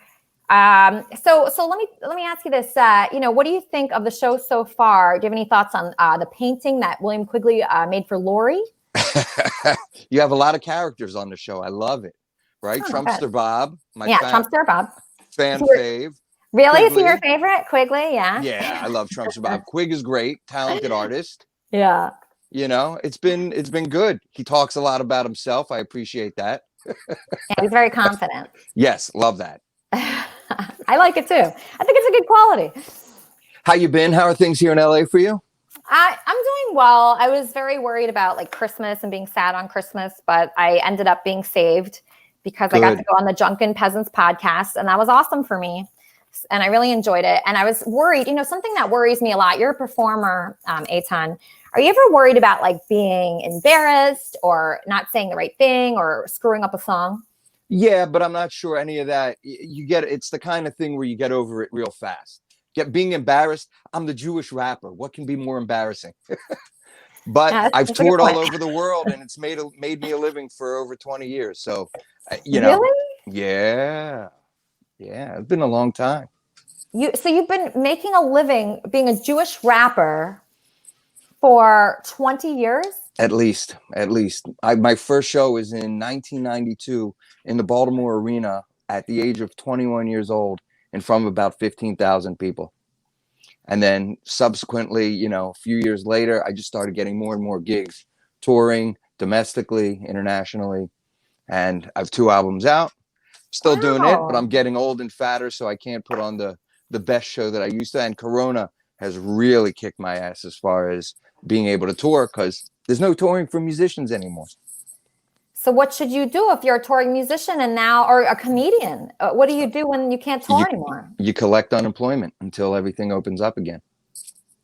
So let me ask you this. What do you think of the show so far? Do you have any thoughts on the painting that William Quigley made for Lori? You have a lot of characters on the show. I love it. Right? Oh, Trumpster Bob. Trumpster Bob. Fan fave. Really? Quigley. Is he your favorite? Quigley? Yeah. Yeah, I love Trumpster Bob. Quig is great. Talented artist. Yeah. It's been good. He talks a lot about himself. I appreciate that. Yeah, he's very confident. Yes, love that. I like it too. I think it's a good quality. How you been? How are things here in LA for you? I'm doing well. I was very worried about Christmas and being sad on Christmas, but I ended up being saved because I got to go on the Drunken Peasants podcast, and that was awesome for me. And I really enjoyed it. And I was worried, something that worries me a lot. You're a performer, Aton. Are you ever worried about being embarrassed or not saying the right thing or screwing up a song? Yeah, but I'm not sure any of that. It's the kind of thing where you get over it real fast. Being embarrassed. I'm the Jewish rapper. What can be more embarrassing? But I've toured all over the world and it's made me a living for over 20 years. So, Really? Yeah. Yeah, it's been a long time. So you've been making a living being a Jewish rapper for 20 years? At least. My first show was in 1992 in the Baltimore Arena at the age of 21 years old in front of about 15,000 people. And then subsequently, a few years later, I just started getting more and more gigs, touring domestically, internationally. And I have 2 albums out. Still doing it, but I'm getting old and fatter, so I can't put on the best show that I used to. And Corona has really kicked my ass as far as being able to tour because there's no touring for musicians anymore. So what should you do if you're a touring musician or a comedian? What do you do when you can't tour anymore? You collect unemployment until everything opens up again.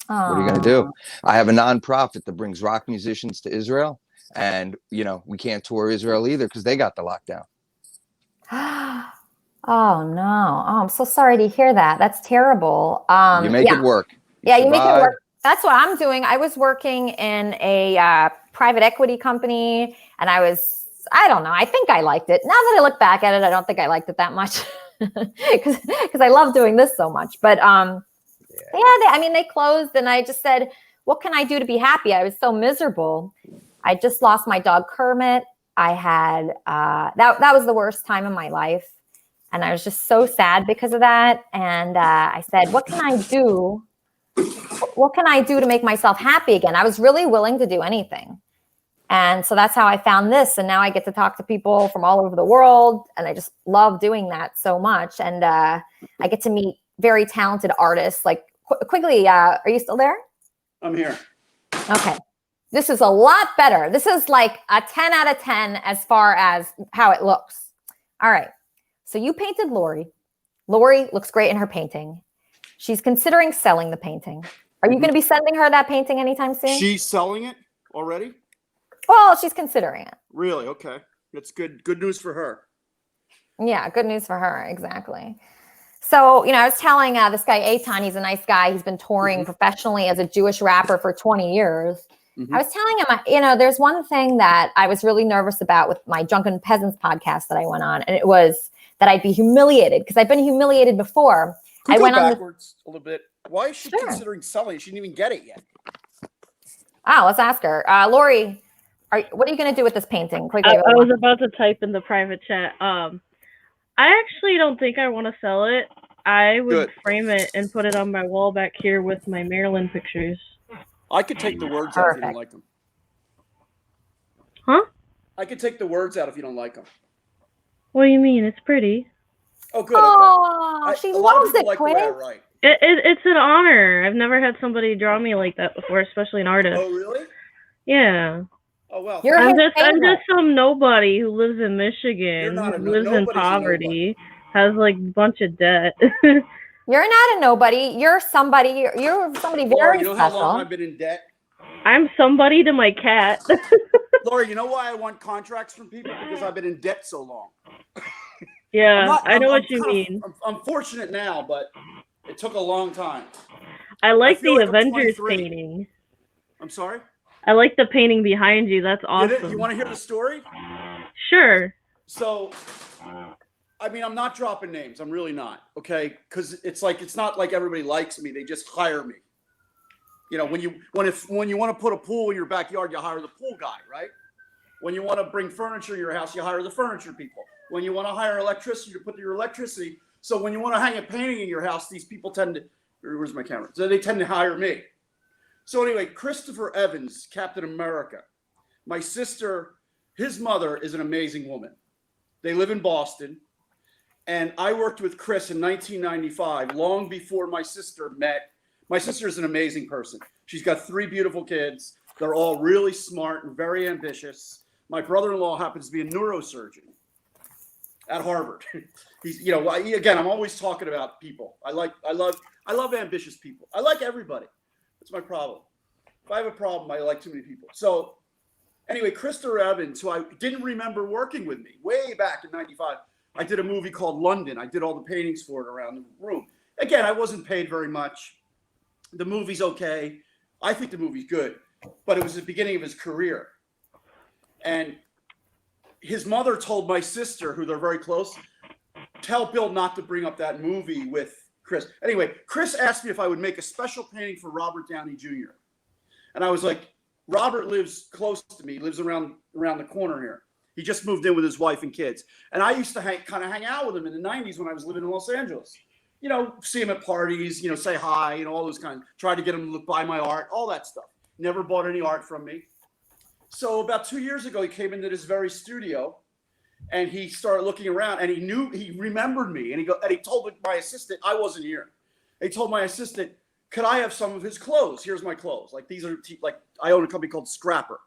What are you going to do? I have a nonprofit that brings rock musicians to Israel. And, we can't tour Israel either because they got the lockdown. Oh, no. Oh, I'm so sorry to hear that. That's terrible. You make it work. You make it work. That's what I'm doing. I was working in a private equity company and I don't know. I think I liked it. Now that I look back at it, I don't think I liked it that much because I love doing this so much. But they closed and I just said, what can I do to be happy? I was so miserable. I just lost my dog Kermit. I had that was the worst time in my life. And I was just so sad because of that. And I said, what can I do? What can I do to make myself happy again? I was really willing to do anything. And so that's how I found this. And now I get to talk to people from all over the world. And I just love doing that so much. And I get to meet very talented artists. Like Quigley, are you still there? I'm here. Okay. This is a lot better. This is like a 10 out of 10 as far as how it looks. All right. So you painted Lori. Lori looks great in her painting. She's considering selling the painting. Are you going to be sending her that painting anytime soon? She's selling it already? Well, she's considering it. Really? Okay. That's good. Good news for her. Yeah, good news for her. Exactly. So, I was telling this guy, Eitan, he's a nice guy. He's been touring professionally as a Jewish rapper for 20 years. I was telling him, there's one thing that I was really nervous about with my Drunken Peasants podcast that I went on, and it was that I'd be humiliated because I've been humiliated before. Could I go went backwards a little bit. Why is she considering selling? She didn't even get it yet. Oh, let's ask her. Lori, what are you going to do with this painting? Quickly. I was about to type in the private chat. I actually don't think I want to sell it. I would frame it and put it on my wall back here with my Maryland pictures. I could take the words out if you don't like them. Huh? I could take the words out if you don't like them. What do you mean? It's pretty. Oh, good. Oh, she loves it, Quinn. It's an honor. I've never had somebody draw me like that before, especially an artist. Oh, really? Yeah. Oh, well. I'm just some nobody who lives in Michigan, who lives in poverty, has like a bunch of debt. You're not a nobody. You're somebody. You're somebody very Laura, you know special. how long I've been in debt? I'm somebody to my cat. Laura, you know why I want contracts from people? Because I've been in debt so long. Yeah, I know what you mean. I'm fortunate now, but it took a long time. I like the Avengers painting. I'm sorry? I like the painting behind you. That's awesome. You want to hear the story? Sure. So, I mean, I'm not dropping names. I'm really not, okay? Because it's not like everybody likes me. They just hire me. When you want to put a pool in your backyard, you hire the pool guy, right? When you want to bring furniture in your house, you hire the furniture people. When you want to hire electricity to put your electricity. So when you want to hang a painting in your house, these people tend to, where's my camera? So they tend to hire me. So anyway, Christopher Evans, Captain America. My sister, his mother is an amazing woman. They live in Boston. And I worked with Chris in 1995, long before my sister met. My sister is an amazing person. She's got 3 beautiful kids. They're all really smart and very ambitious. My brother-in-law happens to be a neurosurgeon at Harvard. He's, again, I'm always talking about people. I love ambitious people. I like everybody. That's my problem. If I have a problem, I like too many people. So anyway, Christopher Evans, who I didn't remember working with me way back in 95, I did a movie called London. I did all the paintings for it around the room. Again, I wasn't paid very much. The movie's okay. I think the movie's good, but it was the beginning of his career. And his mother told my sister, who they're very close, tell Bill not to bring up that movie with Chris. Anyway, Chris asked me if I would make a special painting for Robert Downey Jr. And I was like, Robert lives close to me, lives around the corner here. He just moved in with his wife and kids. And I used to kind of hang out with him in the 90s when I was living in Los Angeles. See him at parties, say hi, all those kinds. Try to get him to buy my art, all that stuff. Never bought any art from me. So about 2 years ago, he came into this very studio and he started looking around and he remembered me. And he told my assistant, I wasn't here. He told my assistant, could I have some of his clothes? Here's my clothes. Like these are I own a company called Scrapper.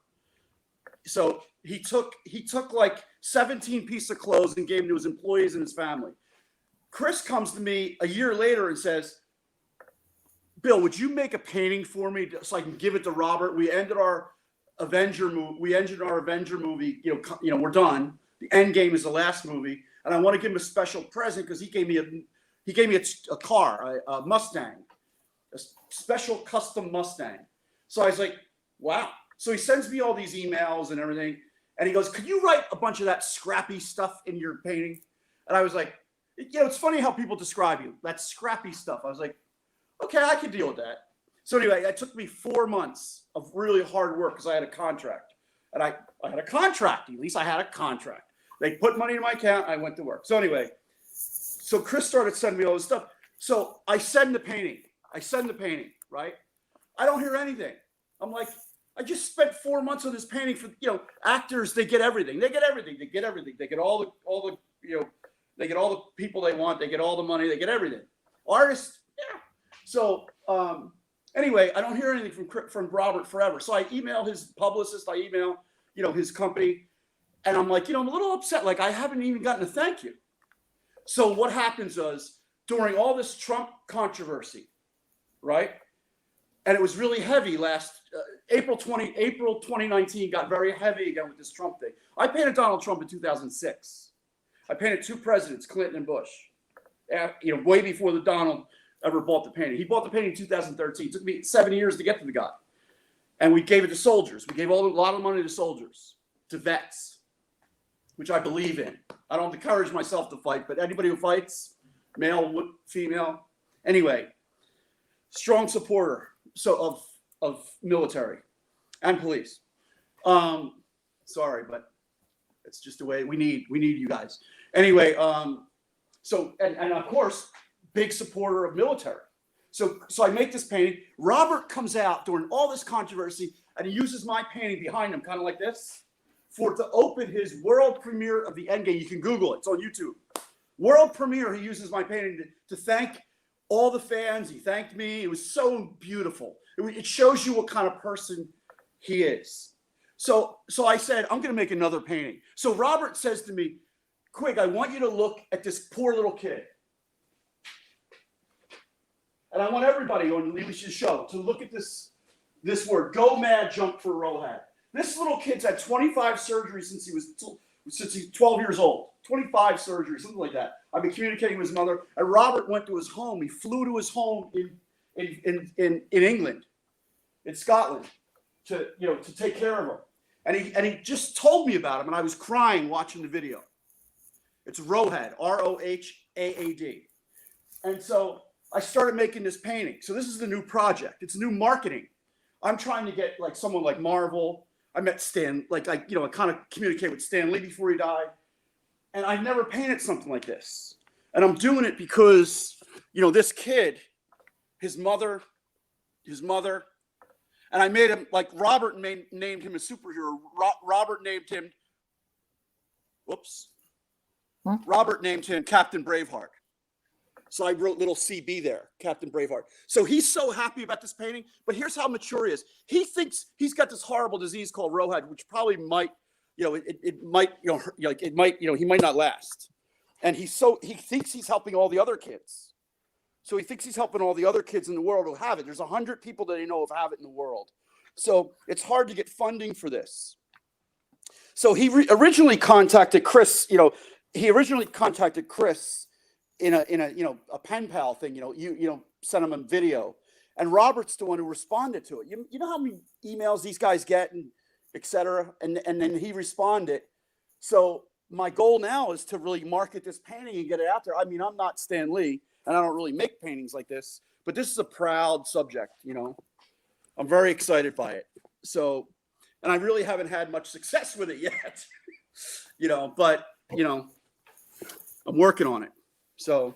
So he took like 17 pieces of clothes and gave them to his employees and his family. Chris comes to me a year later and says, Bill, would you make a painting for me so I can give it to Robert? We ended our Avenger movie. We're done. The End Game is the last movie, and I want to give him a special present because he gave me a car, a Mustang, a special custom Mustang. So I was like, wow. So he sends me all these emails and everything, and he goes, could you write a bunch of that scrappy stuff in your painting? And I was like, it's funny how people describe you, that scrappy stuff. I was like, okay, I can deal with that. So anyway, it took me 4 months of really hard work because I had a contract. And I had a contract. At least I had a contract. They put money in my account. I went to work. So anyway, so Chris started sending me all this stuff. So I send the painting, right? I don't hear anything. I'm like, I just spent 4 months on this painting for, actors, they get everything. They get all the they get all the people they want. They get all the money. They get everything. Artists, yeah. So anyway, I don't hear anything from Robert forever. So I email his publicist. I email, his company. And I'm like, I'm a little upset. Like, I haven't even gotten a thank you. So what happens is, during all this Trump controversy, right? And it was really heavy last April 2019 got very heavy again with this Trump thing. I painted Donald Trump in 2006. I painted 2 presidents, Clinton and Bush, way before the Donald ever bought the painting. He bought the painting in 2013. It took me 7 years to get to the guy. And we gave it to soldiers. We gave a lot of money to soldiers, to vets, which I believe in. I don't encourage myself to fight, but anybody who fights, male, female, anyway, strong supporter of military and police. Sorry, but it's just the way we need you guys. Anyway, and of course, big supporter of military. So I make this painting. Robert comes out during all this controversy, and he uses my painting behind him, kind of like this, to open his world premiere of the Endgame. You can Google it. It's on YouTube. World premiere. He uses my painting to thank all the fans. He thanked me. It was so beautiful. It shows you what kind of person he is. So I said, I'm going to make another painting. So Robert says to me, Quig, I want you to look at this poor little kid. And I want everybody on Elisa's show to look at this word, go mad, jump for Rohad. This little kid's had 25 surgeries since he's 12 years old. 25 surgeries, something like that. I've been communicating with his mother. And Robert went to his home. He flew to his home in England, in Scotland, to take care of him. And he just told me about him, and I was crying watching the video. It's Rohad, Rohaad. And so I started making this painting. So this is the new project. It's new marketing. I'm trying to get like someone like Marvel. I met Stan, I kind of communicate with Stan Lee before he died. And I've never painted something like this. And I'm doing it because, this kid, his mother, and I made him, like Robert named him a superhero. Robert named him Captain Braveheart. So I wrote little CB there, Captain Braveheart. So he's so happy about this painting, but here's how mature he is. He thinks he's got this horrible disease called Rohad, which probably might, he might not last. And he thinks he's helping all the other kids. So he thinks he's helping all the other kids in the world who have it. There's 100 people that he know of have it in the world. So it's hard to get funding for this. So he originally contacted Chris, in a pen pal thing, sent him a video, and Robert's the one who responded to it. You know how many emails these guys get, and et cetera, and then he responded. So my goal now is to really market this painting and get it out there. I mean, I'm not Stan Lee, and I don't really make paintings like this, but this is a proud subject. I'm very excited by it. So, and I really haven't had much success with it yet, but I'm working on it. So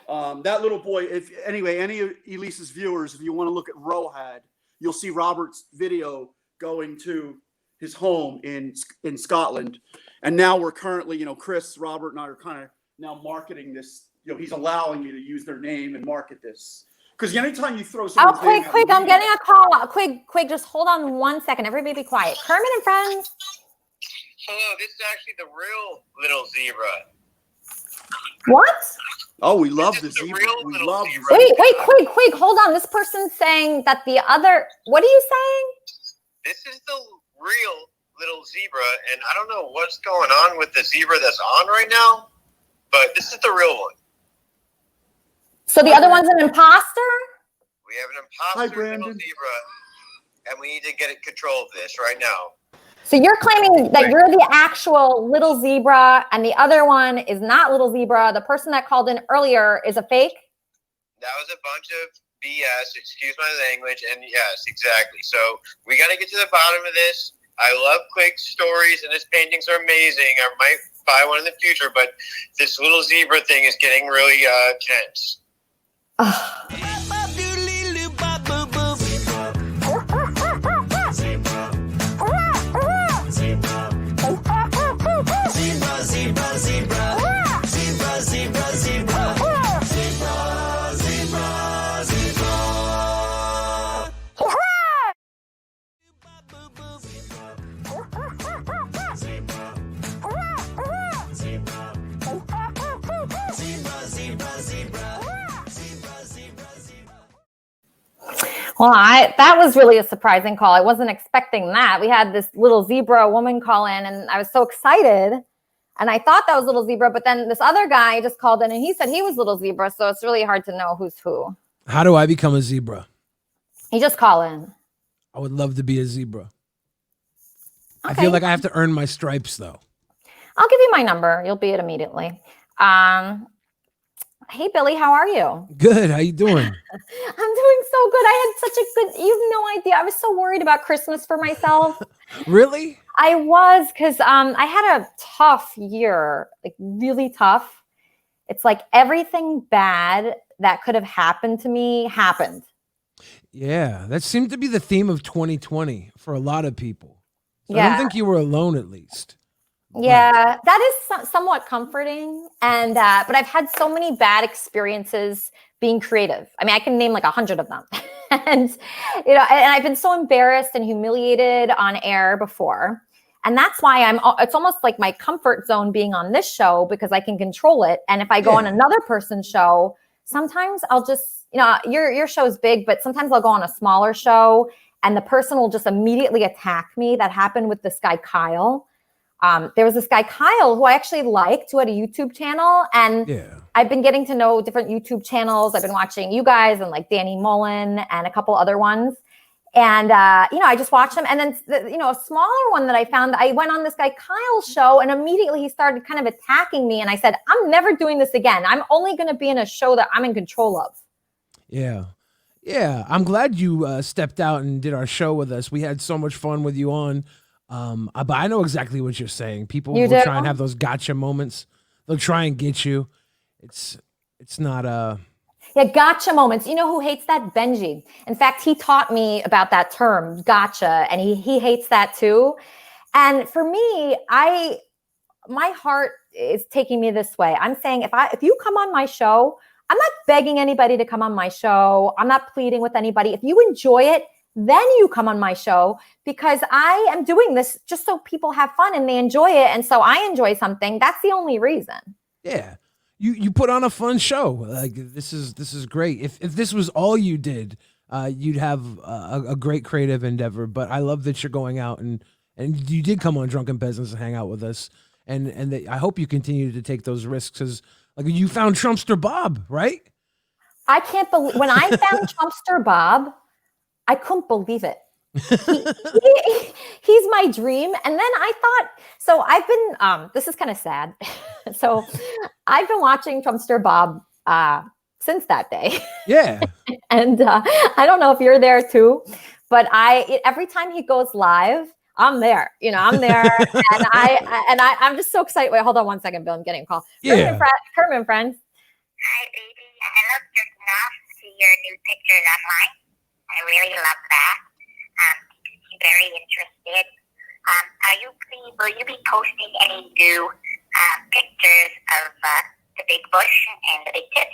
that little boy, any of Elisa's viewers, if you want to look at Rohad, you'll see Robert's video going to his home in Scotland. And now we're currently, Chris, Robert, and I are kind of now marketing this. He's allowing me to use their name and market this. Because anytime you throw someone's Quig, I'm getting a call. Quig, just hold on 1 second. Everybody be quiet. Kermit and Friends. Hello, this is actually the real little zebra. What? Oh, we love the zebra. We love the zebra. Wait, Quig, hold on. This person's saying that the other, what are you saying? This is the real little zebra, and I don't know what's going on with the zebra that's on right now, but this is the real one. So the other one's an imposter? We have an imposter little zebra, and we need to get control of this right now. So you're claiming that you're the actual little zebra and the other one is not little zebra. The person that called in earlier is a fake? That was a bunch of BS, excuse my language, and yes, exactly. So we got to get to the bottom of this. I love Quig's stories, and his paintings are amazing. I might buy one in the future, but this little zebra thing is getting really tense. Well, that was really a surprising call. I wasn't expecting that. We had this little zebra woman call in, and I was so excited. And I thought that was Little Zebra, but then this other guy just called in, and he said he was Little Zebra, so it's really hard to know who's who. How do I become a zebra? He just call in. I would love to be a zebra. Okay. I feel like I have to earn my stripes, though. I'll give you my number. You'll be it immediately. Hey, Billy, how are you? Good. How you doing? I'm doing so good. I had such a good, you have no idea. I was so worried about Christmas for myself. Really? I was, because I had a tough year, like really tough. It's like everything bad that could have happened to me happened. Yeah, that seemed to be the theme of 2020 for a lot of people. So I Yeah. don't think you were alone, at least. Yeah, that is somewhat comforting. And but I've had so many bad experiences being creative. I mean, I can name like 100 of them. And and I've been so embarrassed and humiliated on air before. And that's why it's almost like my comfort zone being on this show, because I can control it. And if I go on another person's show, sometimes I'll just, your show is big, but sometimes I'll go on a smaller show and the person will just immediately attack me. That happened with this guy, Kyle. There was this guy, Kyle, who I actually liked, who had a YouTube channel. And I've been getting to know different YouTube channels. I've been watching you guys and like Danny Mullen and a couple other ones. And, I just watched him. And then, a smaller one that I found, I went on this guy, Kyle's show, and immediately he started kind of attacking me. And I said, I'm never doing this again. I'm only going to be in a show that I'm in control of. Yeah. Yeah. I'm glad you stepped out and did our show with us. We had so much fun with you on. But I know exactly what you're saying. People will try and have those gotcha moments. They'll try and get you. It's not Yeah, gotcha moments. You know who hates that? Benji. In fact, he taught me about that term, gotcha, and he hates that too. And for me, my heart is taking me this way. I'm saying if you come on my show, I'm not begging anybody to come on my show. I'm not pleading with anybody. If you enjoy it, then you come on my show, because I am doing this just so people have fun and they enjoy it. And so I enjoy something. That's the only reason. Yeah. You put on a fun show. Like this is great. If this was all you did, you'd have a great creative endeavor. But I love that you're going out and you did come on Drunken Peasants and hang out with us. And I hope you continue to take those risks, because like you found Trumpster Bob, right? I can't believe when I found Trumpster Bob, I couldn't believe it. He's my dream. And then I thought, so I've been, this is kind of sad. So I've been watching Trumpster Bob since that day. Yeah. And I don't know if you're there too, but every time he goes live, I'm there. I'm there. And I'm just so excited. Wait, hold on 1 second, Bill. I'm getting a call. Yeah. Kermit and Friends. Hi, baby. I love just enough to see your new pictures online. I really love that. Very interested. Will you be posting any new pictures of the big bush and the big tits?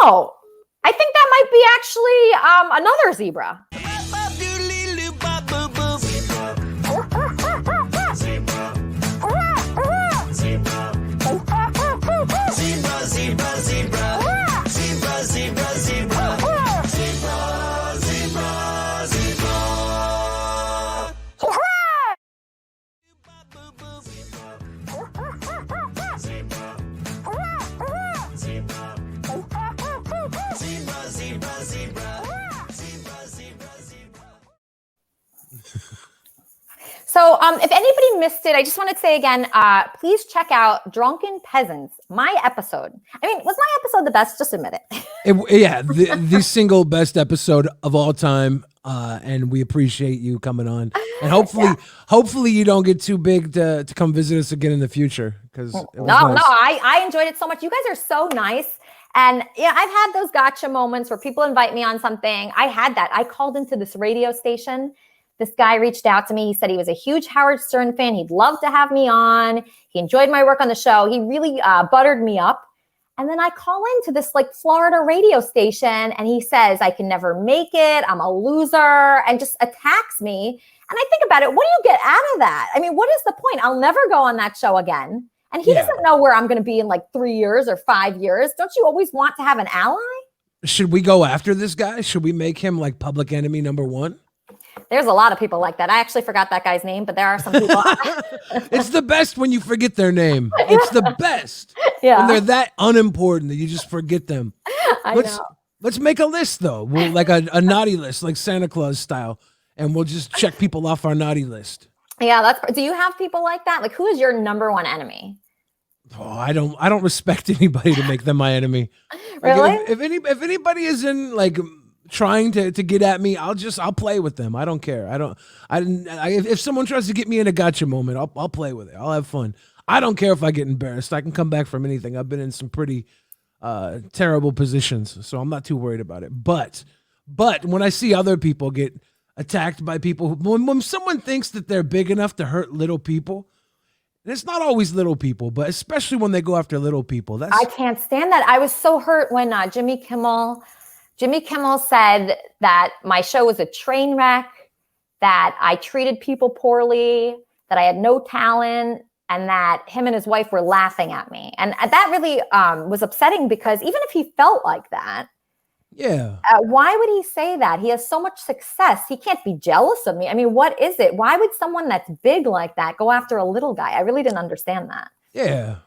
Oh, I think that might be actually another zebra. So if anybody missed it, I just want to say again, please check out Drunken Peasants, my episode. I mean, was my episode the best? Just admit it. The single best episode of all time. And we appreciate you coming on. And hopefully you don't get too big to come visit us again in the future. Because I enjoyed it so much. You guys are so nice. And yeah, I've had those gotcha moments where people invite me on something. I had that. I called into this radio station. This guy reached out to me. He said he was a huge Howard Stern fan. He'd love to have me on. He enjoyed my work on the show. He really buttered me up. And then I call into this like Florida radio station and he says, I can never make it. I'm a loser, and just attacks me. And I think about it. What do you get out of that? I mean, what is the point? I'll never go on that show again. And he doesn't know where I'm going to be in like 3 years or 5 years. Don't you always want to have an ally? Should we go after this guy? Should we make him like public enemy number one? There's a lot of people like that. I actually forgot that guy's name, but there are some people. It's the best when you forget their name. It's the best. Yeah. When they're that unimportant that you just forget them. I know. Let's make a list though. We'll like a naughty list, like Santa Claus style, and we'll just check people off our naughty list. Yeah, do you have people like that? Like, who is your number one enemy? Oh, I don't respect anybody to make them my enemy. Really? Like, if anybody is in like trying to get at me, I'll play with them. I don't care. If someone tries to get me in a gotcha moment, I'll play with it. I'll have fun. I don't care if I get embarrassed. I can come back from anything. I've been in some pretty terrible positions, so I'm not too worried about it. But when I see other people get attacked by people, when someone thinks that they're big enough to hurt little people, and it's not always little people, but especially when they go after little people, I can't stand that. I was so hurt when Jimmy Kimmel said that my show was a train wreck, that I treated people poorly, that I had no talent, and that him and his wife were laughing at me. And that really was upsetting, because even if he felt like that, yeah, why would he say that? He has so much success. He can't be jealous of me. I mean, what is it? Why would someone that's big like that go after a little guy? I really didn't understand that. Yeah.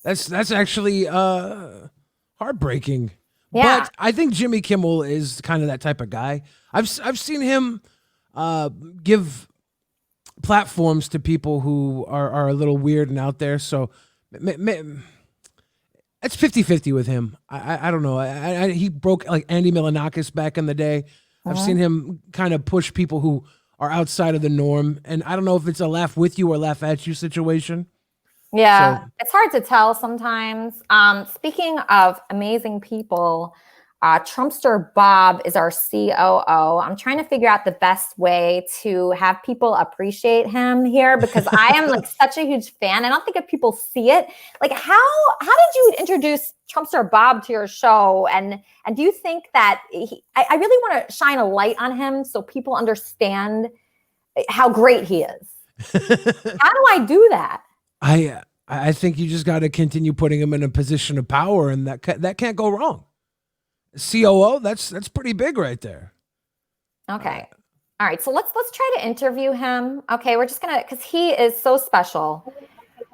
That's actually heartbreaking. Yeah. But I think Jimmy Kimmel is kind of that type of guy. I've seen him give platforms to people who are a little weird and out there. So it's 50-50 with him. I don't know. He broke like Andy Milonakis back in the day. I've seen him kind of push people who are outside of the norm. And I don't know if it's a laugh with you or laugh at you situation. Yeah, So- it's hard to tell sometimes. Speaking of amazing people, Trumpster Bob is our COO. I'm trying to figure out the best way to have people appreciate him here, because I am like such a huge fan. I don't think if people see it, like how did you introduce Trumpster Bob to your show? And do you think that I really want to shine a light on him so people understand how great he is? How do I do that? I think you just got to continue putting him in a position of power, and that can't go wrong. COO, that's pretty big right there. Okay. All right. So let's try to interview him. Okay. We're just because he is so special.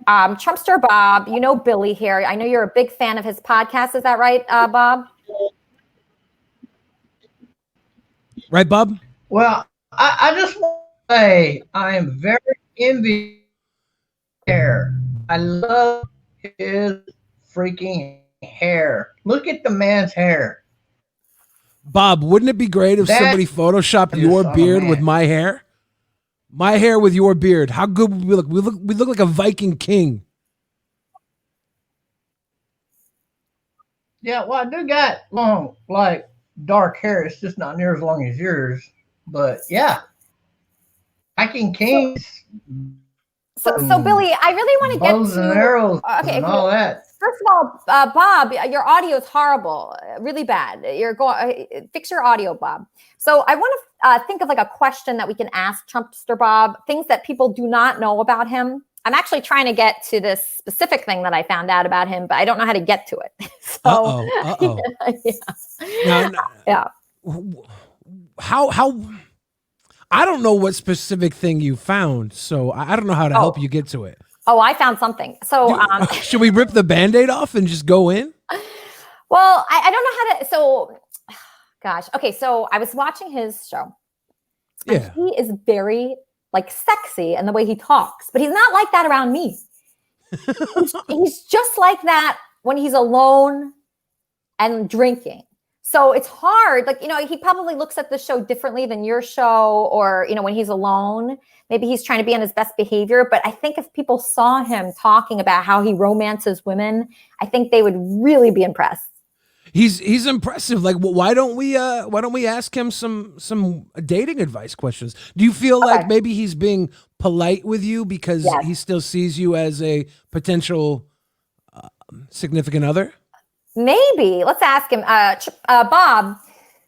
Trumpster Bob, you know Billy here. I know you're a big fan of his podcast. Is that right, Bob? Right, Bob? Well, I just want to say I am very envious. I love his freaking hair. Look at the man's hair. Bob, wouldn't it be great if somebody photoshopped your beard with my hair? My hair with your beard. How good would we look? We look like a Viking king. Yeah, well, I do got long, like dark hair. It's just not near as long as yours. But yeah, Viking kings. So Billy, I really want to get bows and arrows and all that. First of all, Bob, your audio is horrible, really bad. Fix your audio, Bob. So I want to think of like a question that we can ask Trumpster Bob, things that people do not know about him. I'm actually trying to get to this specific thing that I found out about him, but I don't know how to get to it. So, Yeah. How? I don't know what specific thing you found, so I don't know how to help you get to it. Oh, I found something. So should we rip the Band-Aid off and just go in? Well, I don't know how to. So, gosh. Okay, so I was watching his show. Yeah. He is very like sexy in the way he talks, but he's not like that around me. he's just like that when he's alone and drinking. So it's hard. Like, he probably looks at the show differently than your show, or, when he's alone, maybe he's trying to be on his best behavior. But I think if people saw him talking about how he romances women, I think they would really be impressed. He's impressive. Like, why don't we ask him some dating advice questions? Do you feel like maybe he's being polite with you because he still sees you as a potential significant other? Maybe. Let's ask him. Bob,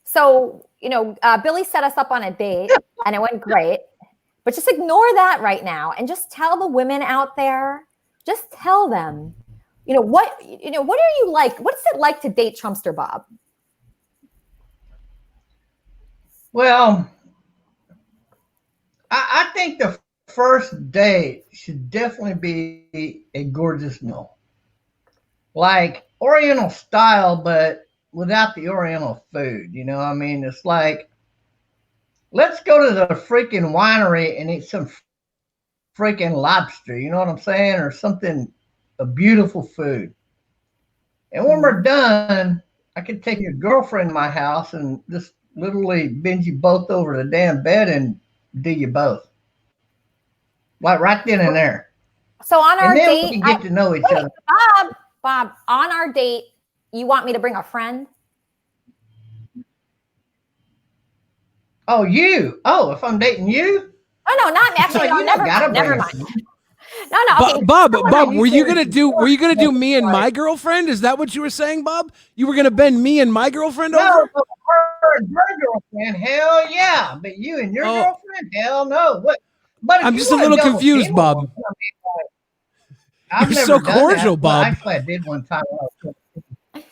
so, Billy set us up on a date and it went great, but just ignore that right now and just tell the women out there, just tell them, what are you like? What's it like to date Trumpster Bob? Well, I think the first date should definitely be a gorgeous meal, like Oriental style, but without the Oriental food. You know, I mean, it's like let's go to the freaking winery and eat some freaking lobster. You know what I'm saying, or something, a beautiful food. And when we're done, I can take your girlfriend to my house and just literally bend you both over the damn bed and do you both. Like right then and there. So on our and then date, we can get to know each other. Bob, on our date, you want me to bring a friend? Oh, you? Oh, if I'm dating you? Oh no, not actually. No, No, never mind. No, okay. Bob, were you gonna do me and my girlfriend? Is that what you were saying, Bob? You were gonna bend me and my girlfriend over? No, her and her girlfriend, hell yeah. But you and your girlfriend, hell no. What? But I'm just a little confused, Bob. You're so cordial, Bob. Well, actually, I did one time. Okay,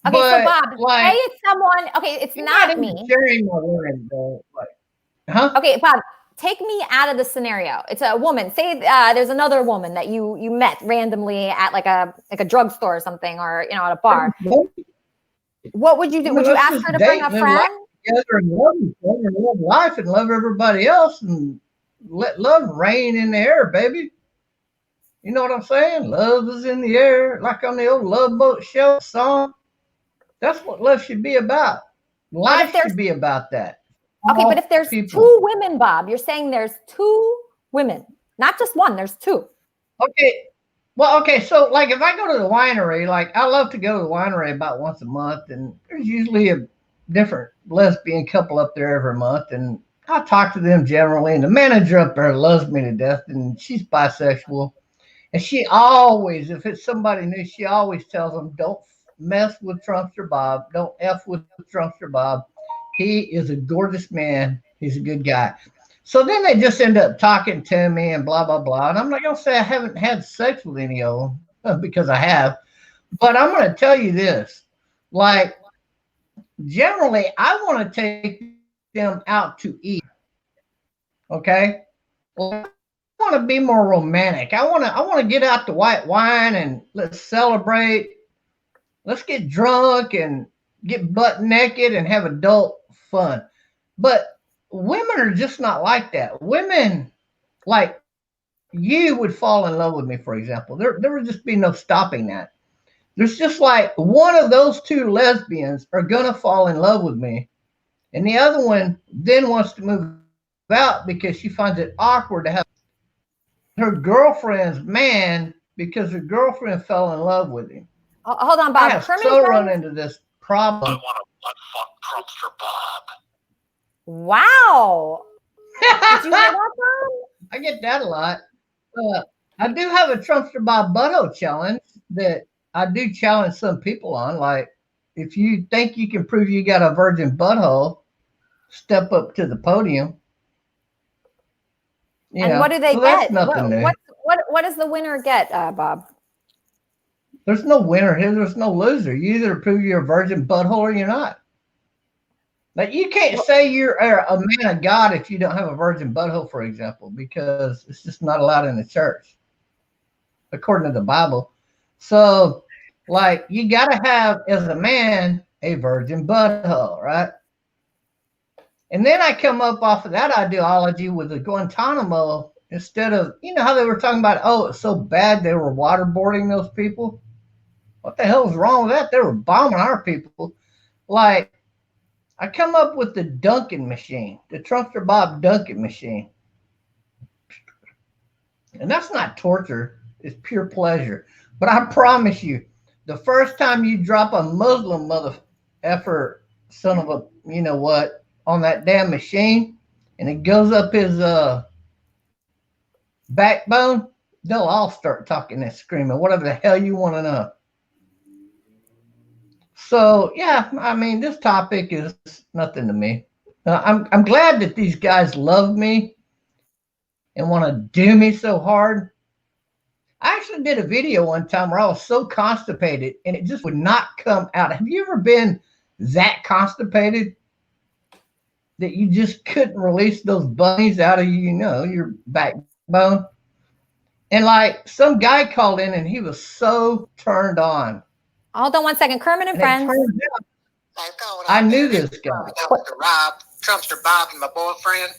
But, so Bob, like, say it's someone. Okay, it's not me. Sharing my word, though. Huh? Okay, Bob, take me out of the scenario. It's a woman. Say there's another woman that you met randomly at like a drugstore or something, or at a bar. What would you do? Would you ask her to bring a friend? Together and love each other and love life and love everybody else and let love reign in the air, baby. You know what I'm saying? Love is in the air, like on the old Love Boat Show song. That's what love should be about. Life should be about that. Okay, but if there's two women, Bob, you're saying there's two women, not just one, there's two. Okay. Well, okay, so like if I go to the winery, like I love to go to the winery about once a month, and there's usually a different lesbian couple up there every month, and I talk to them generally, and the manager up there loves me to death, and she's bisexual. And she always, if it's somebody new, she always tells them, don't mess with Trumpster Bob. Don't F with Trumpster Bob. He is a gorgeous man. He's a good guy. So then they just end up talking to me and blah, blah, blah. And I'm not going to say I haven't had sex with any of them because I have. But I'm going to tell you this. Like, generally, I want to take them out to eat. Okay? Well, I want to be more romantic. I want to get out the white wine and let's celebrate. Let's get drunk and get butt naked and have adult fun. But women are just not like that. Women, like you would fall in love with me, for example. There would just be no stopping that. There's just like one of those two lesbians are going to fall in love with me. And the other one then wants to move out because she finds it awkward to have her girlfriend's man because her girlfriend fell in love with him. Hold on, Bob. I have so run into this problem. I want to butt fuck Trumpster Bob. Wow. Did you hear that, Bob? I get that a lot. I do have a Trumpster Bob butthole challenge that I do challenge some people on. Like, if you think you can prove you got a virgin butthole, step up to the podium. And what do they so get? That's nothing new. What does the winner get, Bob? There's no winner here. There's no loser. You either prove you're a virgin butthole or you're not. Like, you can't say you're a man of God if you don't have a virgin butthole, for example, because it's just not allowed in the church, according to the Bible. So, like, you got to have, as a man, a virgin butthole, right? And then I come up off of that ideology with the Guantanamo instead of, you know how they were talking about, oh, it's so bad they were waterboarding those people? What the hell is wrong with that? They were bombing our people. Like, I come up with the dunking machine, the Trumpster Bob dunking machine. And that's not torture. It's pure pleasure. But I promise you, the first time you drop a Muslim mother effer son of a, you know what, on that damn machine, and it goes up his backbone, they'll all start talking and screaming, whatever the hell you want to know. So, yeah, I mean, this topic is nothing to me. I'm glad that these guys love me and want to do me so hard. I actually did a video one time where I was so constipated and it just would not come out. Have you ever been that constipated? that you just couldn't release those bunnies out of your backbone. And like some guy called in and he was so turned on. Hold on one second. Kermit and Friends. I knew this guy. Trumpster Bob and my boyfriend.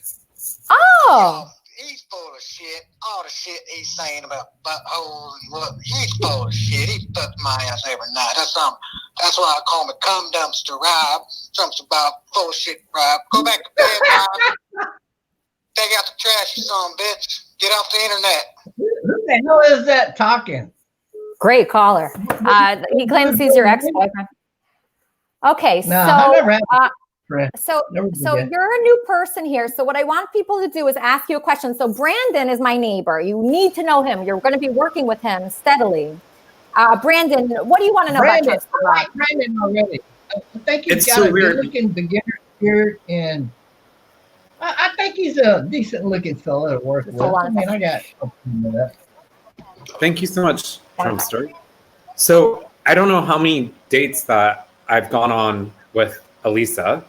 Oh. He's full of shit. All the shit he's saying about buttholes and what, he's full of shit. He fucks my ass every night. That's why I call him a cum dumpster Rob. Trumpster Bob, full of shit Rob. Go back to bed, Rob. Take out the trash, you son of a bitch. Get off the internet. Who the hell is that talking? Great caller. He claims he's your ex-boyfriend. Okay, No, I never had so you're a new person here. So what I want people to do is ask you a question. So Brandon is my neighbor. You need to know him. You're going to be working with him steadily. Brandon, what do you want to know about Trumpster Bob? I like Brandon already. I think he's got a good-looking beginner spirit, and I think he's a decent-looking fellow to work with. I mean, I got something with that. Thank you so much, Trumpster. So I don't know how many dates that I've gone on with Elisa,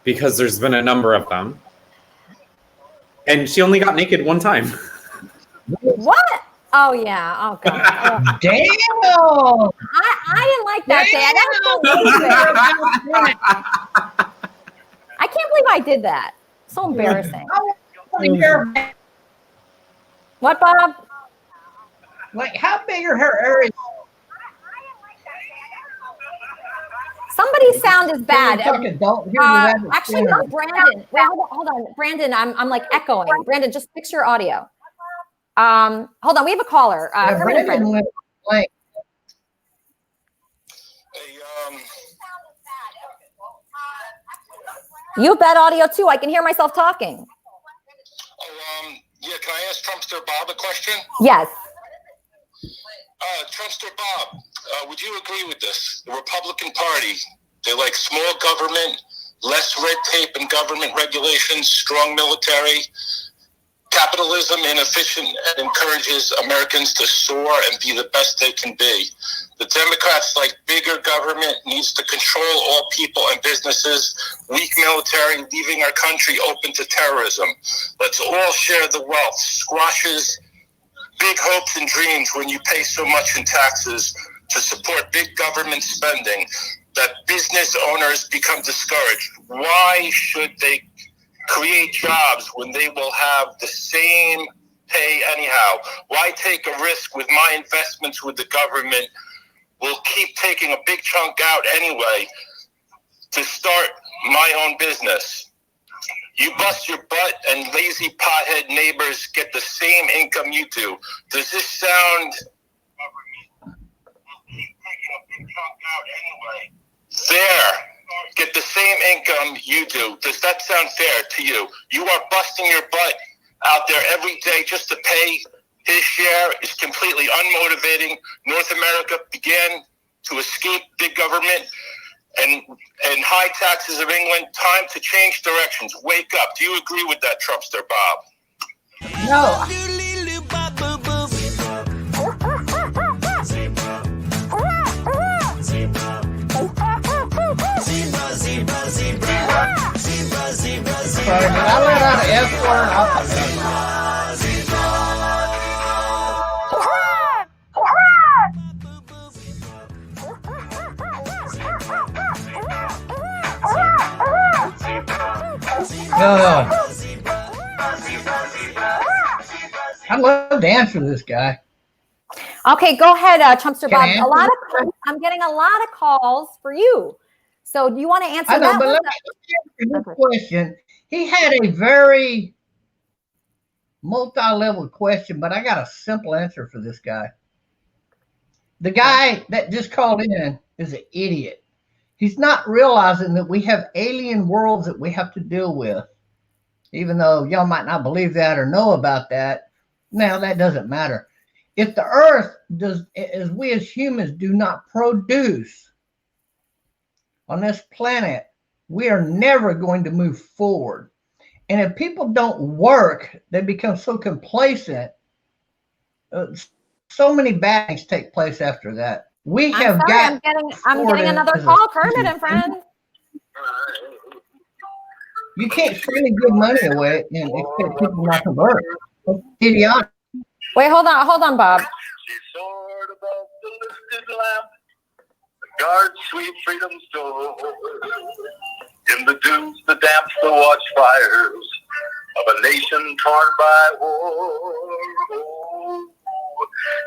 because there's been a number of them. And she only got naked one time. What? Oh, yeah. Oh, God. Damn! I didn't like that day. I can't believe I did that. So embarrassing. What, Bob? Like, how big are her areas? Somebody's sound is bad. Actually, no, Brandon. Wait, hold on. Brandon, I'm like echoing. Brandon, just fix your audio. Hold on. We have a caller. Kermit and Friends. You have bad audio too. I can hear myself talking. Yeah, can I ask Trumpster Bob a question? Yes. Trumpster Bob, would you agree with this? The Republican Party, they like small government, less red tape and government regulations, strong military. Capitalism inefficient and encourages Americans to soar and be the best they can be. The Democrats like bigger government, needs to control all people and businesses, weak military, leaving our country open to terrorism. Let's all share the wealth. Squashes big hopes and dreams when you pay so much in taxes to support big government spending that business owners become discouraged. Why should they create jobs when they will have the same pay anyhow? Why take a risk with my investments with the government? We'll keep taking a big chunk out anyway to start my own business. You bust your butt and lazy pothead neighbors get the same income you do. Does this sound fair? Get the same income you do. Does that sound fair to you? You are busting your butt out there every day just to pay his share. Is completely unmotivating. North America began to escape big government and high taxes of England. Time to change directions. Wake up. Do you agree with that, Trumpster Bob? No. Sorry, did I let out an F word? I'd love to answer this guy. Okay, go ahead, Trumpster Can I Bob. answer? I'm getting a lot of calls for you. So do you want to answer I know, that but one? let me answer this question. He had a very multi-level question, but I got a simple answer for this guy. The guy that just called in is an idiot. He's not realizing that we have alien worlds that we have to deal with. Even though y'all might not believe that or know about that, now that doesn't matter. If the earth does, as we as humans do not produce on this planet, we are never going to move forward. And if people don't work, they become so complacent. So many bad things take place after that. I'm getting another call, Kermit and Friends. You can't freely give money away and expect people not to learn. That's idiotic. Wait, hold on, Bob. She soared above the lifted lamp, the guard's sweet freedom's door. In the dews, the damps, the watchfires of a nation torn by war.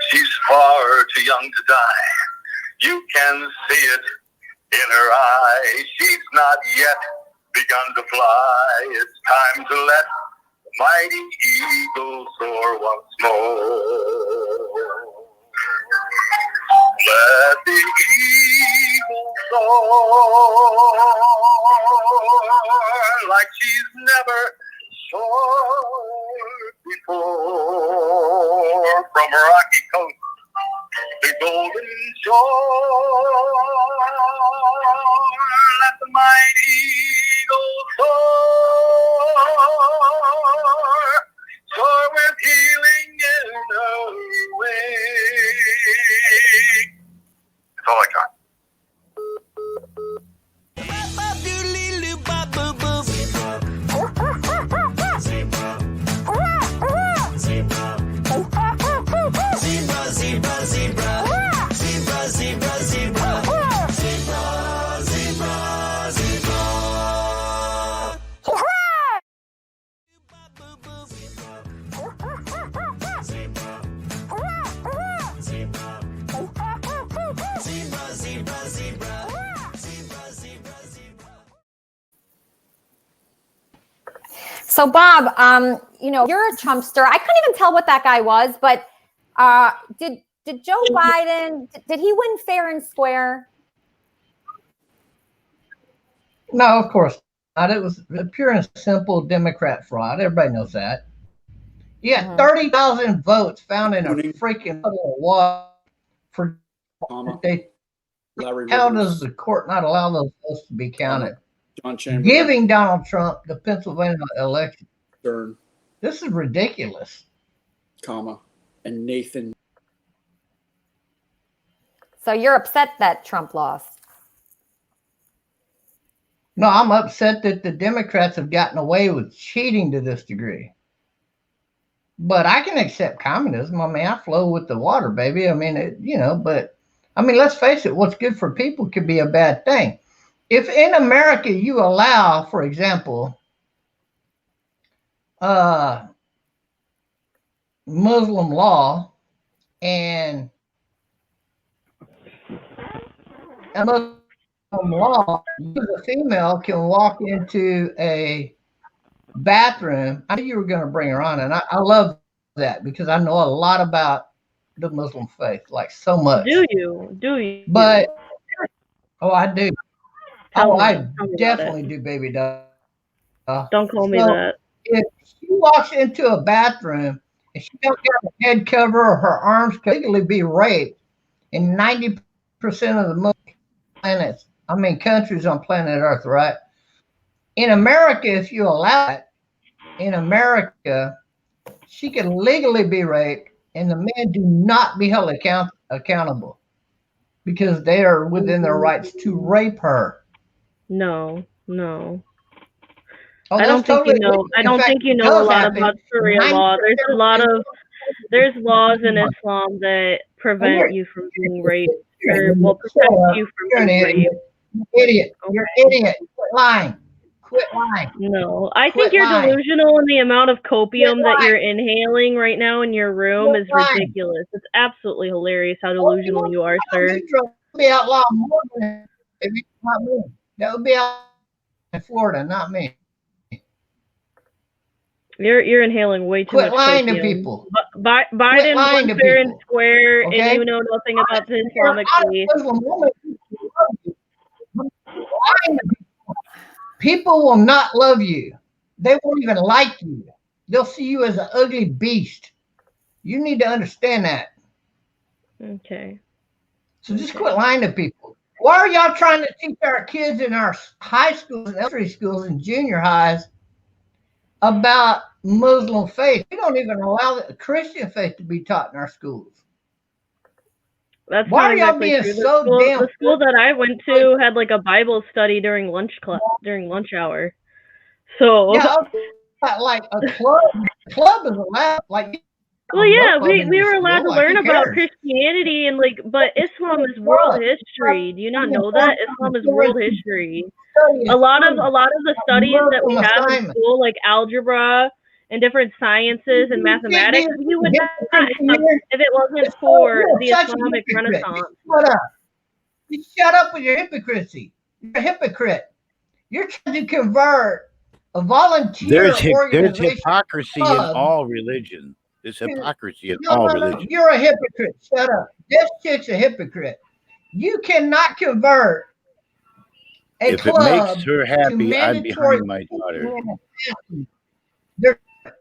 She's far too young to die. You can see it in her eye. She's not yet begun to fly. It's time to let the mighty eagle soar once more. Let the eagle soar like she's never soared before. From rocky coast to golden shore, let the mighty eagle soar with healing in her wings. That's all I got. So Bob, you're a Trumpster. I couldn't even tell what that guy was, but did Joe Biden, did he win fair and square? No, of course not. It was a pure and simple Democrat fraud. Everybody knows that. You had 30,000 votes found in a freaking puddle of water. How does the court not allow those votes to be counted? Giving Donald Trump the Pennsylvania election. This is ridiculous. And Nathan. So you're upset that Trump lost? No, I'm upset that the Democrats have gotten away with cheating to this degree. But I can accept communism. I mean, I flow with the water, baby. I mean, but I mean, let's face it, what's good for people could be a bad thing. If in America you allow, for example, Muslim law and a Muslim law, you as a female can walk into a bathroom. I knew you were going to bring her on, and I love that because I know a lot about the Muslim faith, like so much. Do you? But I do. I definitely it. do, baby doll. Don't call me that. If she walks into a bathroom and she don't have a head cover or her arms could legally be raped in 90% of the countries on planet Earth, right? In America, if you allow it, in America, she can legally be raped and the men do not be held accountable because they are within their rights to rape her. No. Oh, I don't think you know. I don't think you know a lot about Sharia law. There's laws in Islam that prevent you from being raped or will protect you from being raped. Idiot! You're an idiot! Quit lying! No, I think you're delusional, and the amount of copium that you're inhaling right now in your room is ridiculous. It's absolutely hilarious how delusional you are, sir. Be outlawed more than not me. That would be out in Florida, not me. You're inhaling way too much. Quit lying to people. Biden won fair and square, and you know nothing about the Islamic faith. People will not love you. They won't even like you. They'll see you as an ugly beast. You need to understand that. Okay. So just quit lying to people. Why are y'all trying to teach our kids in our high schools and elementary schools and junior highs about Muslim faith? We don't even allow the Christian faith to be taught in our schools. That's why are y'all being so damn? The school that I went to had like a Bible study during lunch hour. So yeah, like a club is allowed. Like, well, yeah, we were allowed to learn about Christianity and but Islam is world history. Do you not know that Islam is world history? A lot of the studies that we have in school, like algebra and different sciences and mathematics, we would not have if it wasn't for the Islamic Renaissance. Shut up! You shut up with your hypocrisy. You're a hypocrite. You're trying to convert a volunteer There's hypocrisy in all religion. There's hypocrisy in all religion. You're a hypocrite. Shut up. This chick's a hypocrite. You cannot convert a if club it makes her happy, I'm behind my daughter.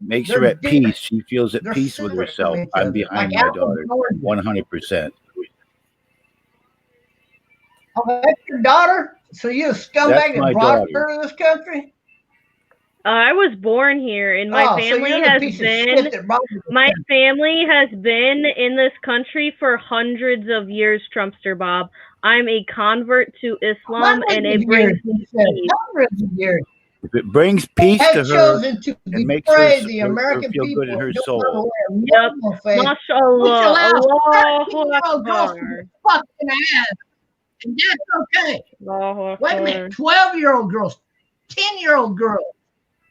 Makes her at peace. She feels at peace with herself. I'm behind my daughter 100%. Oh, that's your daughter? So you a scumbag that brought her to this country? I was born here, and my family has been in this country for hundreds of years, Trumpster Bob. I'm a convert to Islam, and it brings me peace. Hundreds of years. If it brings peace to her and makes her feel good in her soul. Yep. MashaAllah. Allahu Akbar. Fucking ass. And that's okay. Wait a minute. 12-year-old girls, 10-year-old girls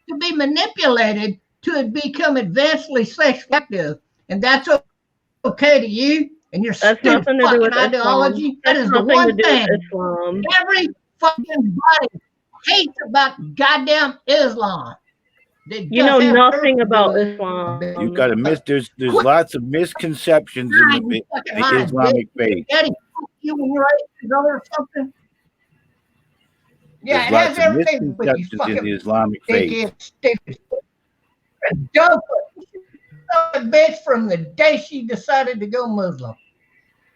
to be manipulated to become advancedly sexually active, and that's okay to you and your stupid fucking ideology. That is the one thing every fucking body hates about goddamn Islam. You know nothing about Islam. You got to there's lots of misconceptions in the Islamic faith. Eddie, you when you're 8 years old or something. Yeah, it has everything with you fucking in the Islamic faith. Dumb bitch from the day she decided to go Muslim.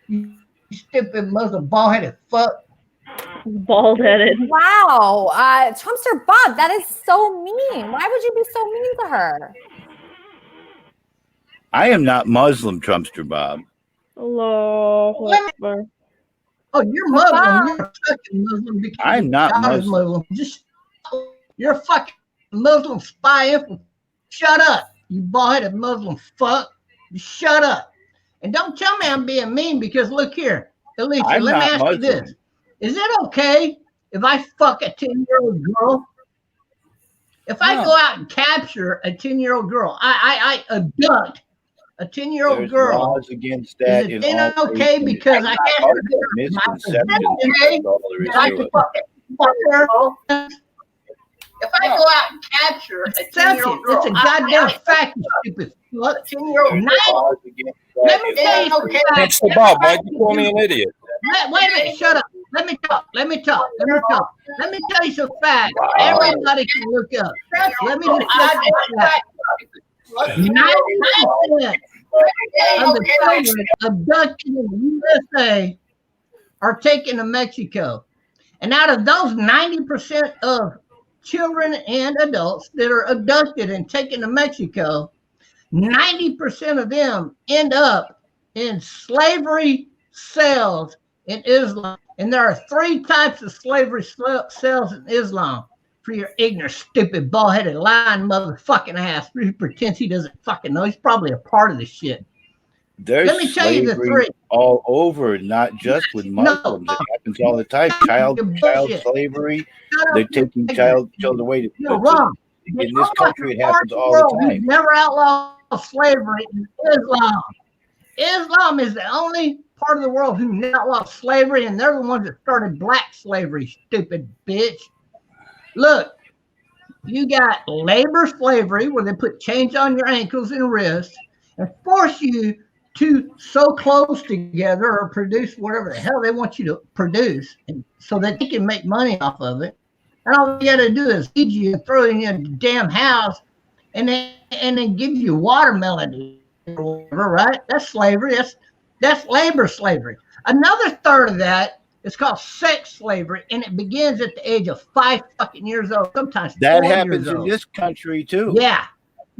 You stupid Muslim bald-headed fuck. Bald-headed. Wow. Trumpster Bob, that is so mean. Why would you be so mean to her? I am not Muslim, Trumpster Bob. Allahu Akbar. Oh, you're Muslim. You're a fucking Muslim. I'm not Muslim. You're a fucking Muslim spy. Shut up, you bald-headed Muslim fuck. Shut up. And don't tell me I'm being mean because look here, Elisa, let me ask you this. Is it okay if I fuck a 10-year-old girl? If I go out and capture a 10-year-old girl, I abduct a 10-year-old girl. Laws against that. Is it okay because I can't if I go out and capture a 10-year-old girl, it's a goddamn fact, you stupid slut. 10-year-old. Let me tell you, okay. Thanks to Bob. Why'd you call me an idiot? Wait a minute, shut up. Let me talk. Let me tell you some facts. Everybody can look up. Let me just tell you some facts. 90% of the children abducted in the USA are taken to Mexico. And out of those 90% of children and adults that are abducted and taken to Mexico, 90% of them end up in slavery cells in Islam. And there are 3 types of slavery cells in Islam. For your ignorant, stupid, bald-headed, lying motherfucking ass who pretends he doesn't fucking know. He's probably a part of this shit. There's Let me tell you the 3. All over, not just with Muslims. It happens all the time. Child slavery. They're taking children away. You're wrong. In this country, it happens all the time. Never outlawed slavery in Islam. Islam is the only part of the world who never outlawed slavery, and they're the ones that started black slavery, stupid bitch. Look, you got labor slavery where they put chains on your ankles and wrists and force you to sew clothes together or produce whatever the hell they want you to produce and so that they can make money off of it. And all you got to do is feed you and throw you in your damn house and then give you watermelon or whatever, right? That's slavery. That's labor slavery. Another third of that is called sex slavery, and it begins at the age of 5 fucking years old, sometimes that 4 happens years old. In this country too. Yeah.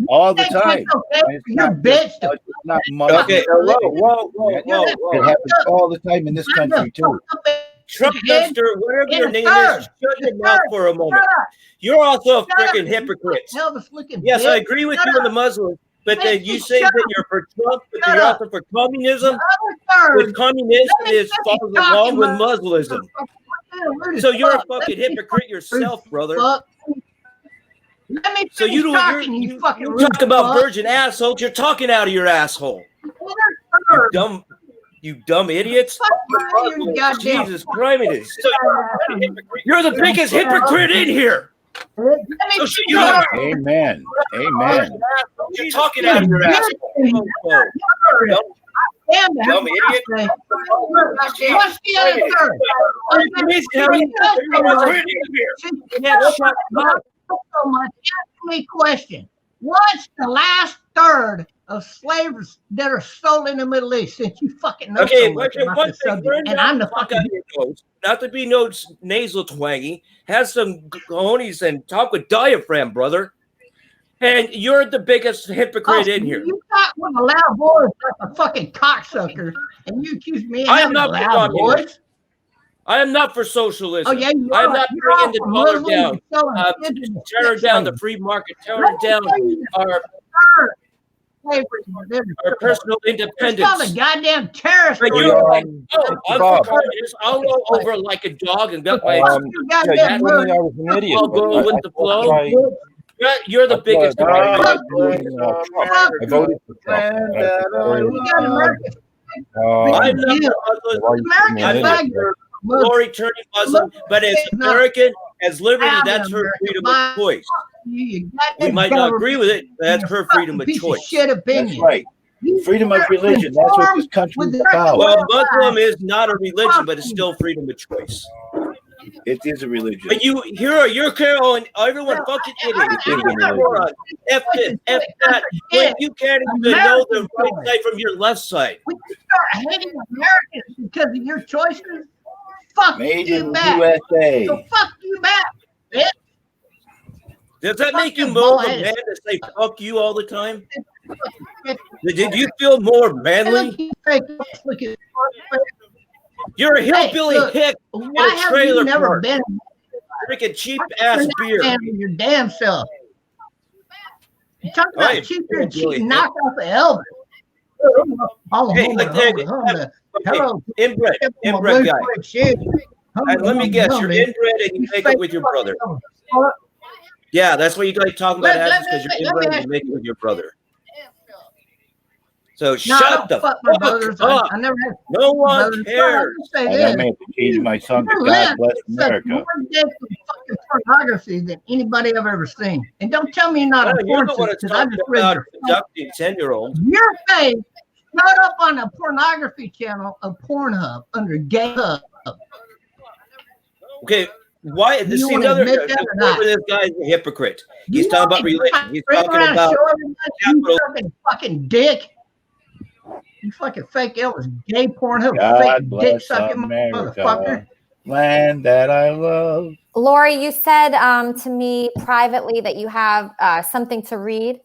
All the time. Okay? You're bitch. Okay, whoa. It happens all the time in this country too. Trump dumpster, whatever your name is, shut your mouth for a moment. You're also a freaking hypocrite. Yes, I agree with you on the Muslims, but then you say that you're for Trump, but you're also for communism, which communism follows along with Muslimism. So you're a fucking hypocrite yourself, brother. So you talk about virgin assholes, you're talking out of your asshole. You dumb idiots. Jesus Christ. So you're the biggest hypocrite in here. Amen. Amen. You're talking out of your asshole. Dumb idiot. What's the other third? So much. Ask me a question. What's the last third of slaves that are sold in the Middle East? Since you fucking know so much about the subject, and I'm the fucking not to be no nasal twangy. Have some cojones and talk with diaphragm, brother. And you're the biggest hypocrite in here. You talk with a loud voice like a fucking cocksucker, and you accuse me of having a loud voice. I am not for socialism. Oh, yeah, I'm not bringing the dollar down. Tearing down the free market, tearing down our personal independence. It's called a goddamn terrorist. I'm communist. I'll go over like a dog and got my. I was an idiot. I'll go with the flow. You're the biggest. I voted for Trump. I'm not glory turning Muslim, but as American, as liberty, that's her freedom of choice. We might not agree with it, but that's her freedom of choice. That's right. Freedom of religion. That's what this country is about. Well, Muslim is not a religion, but it's still freedom of choice. It is a religion. But you're calling everyone fucking idiots. F this, F that. When you can't even know the right side from your left side. When you start hating Americans because of your choices, fuck Made you in back. USA. So fuck you back, bitch. Does that make you more of a man to say fuck you all the time? Did you feel more manly? You're a hillbilly hick in a trailer park. Drinking cheap ass beer. Your damn self. You talk about cheap beer, cheap knock off the Elvis. Inbred guy. Let me guess, you're inbred and you make it with your brother. Yeah, that's what you guys talk about because you're inbred and you make it with your brother. So shut the fuck up. No one cares. I may have to change my song to God Bless America. More dead from fucking pornography than anybody I've ever seen. And don't tell me you're not a porn because I just read your 10-year-old. Your face showed up on a pornography channel of Pornhub under Gay Hub. Okay, why? This is another. This guy's a hypocrite. He's talking about religion. He's talking about capital. Fucking dick. You fucking fake Elvis, gay Pornhub, God fake bless dick sucking America, motherfucker. Land that I love. Lori, you said to me privately that you have something to read.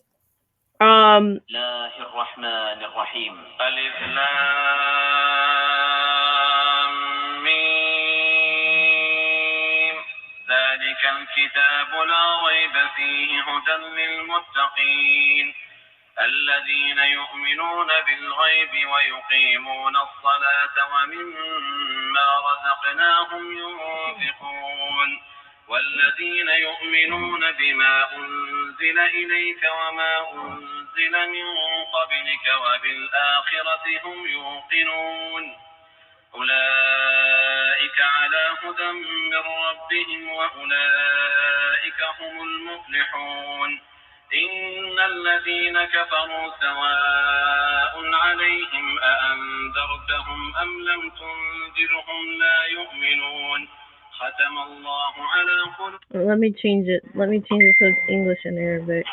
ذلك الكتاب لا ريب فيه هدى للمتقين الذين يؤمنون بالغيب ويقيمون الصلاة ومما رزقناهم ينفقون والذين يؤمنون بما أنزل إليك وما أنزل من قبلك وبالآخرة هم يوقنون أولئك على هدى من ربهم وأولئك هم المفلحون إن الذين كفروا سواء عليهم أأنذرتهم أم لم تنذرهم لا يؤمنون ختم الله على قلوبهم. Let me change it so it's English and Arabic.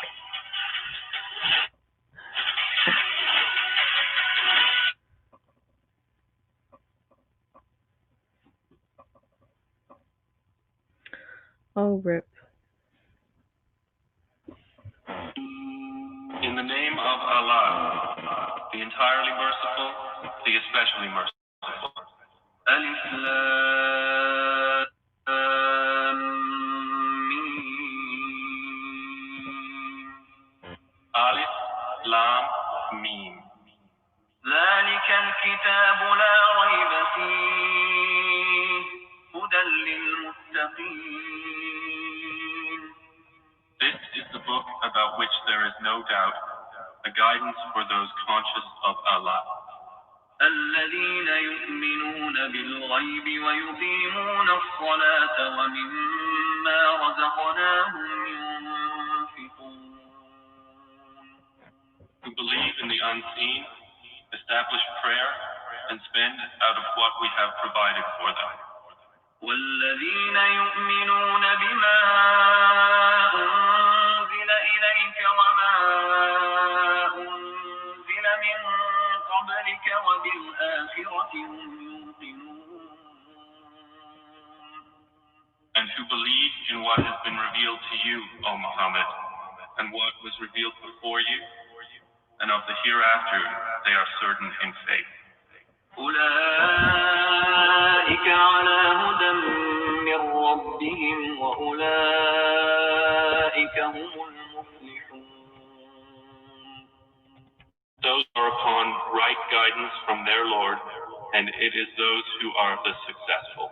Oh, rip. In the name of Allah, the entirely merciful, the especially merciful. Alif Lam للمتقين. This is the book about which there is no doubt, a guidance for those conscious of Allah. الذين يؤمنون بالغيب ويقيمون الصلاة ومما رزقناهم ينفقون. Who believe in the unseen, establish prayer, and spend out of what we have provided for them. والذين يؤمنون بما أنزل إليك وما أنزل من قبلك وبالآخرة هم يوقنون. And who believe in what has been revealed to you, O Muhammad, and what was revealed before you, and of the hereafter they are certain in faith. أولئك على هدى من ربهم وأولئك هم المفلحون. Those are upon right guidance from their Lord, and it is those who are the successful.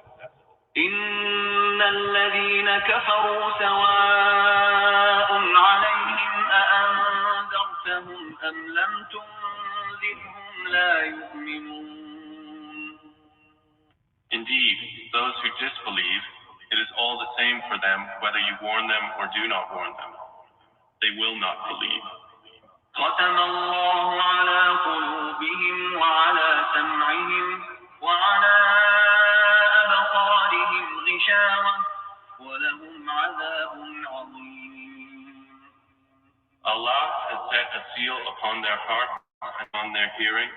إن الذين كفروا سواء عليهم أأنذرتهم أم لم تنذرهم لا يؤمنون. Indeed, those who disbelieve, it is all the same for them whether you warn them or do not warn them. They will not believe. ختم الله على قلوبهم وعلى سمعهم وعلى أبصارهم غشاوة ولهم عذاب عظيم. Allah has set a seal upon their heart and on their hearing,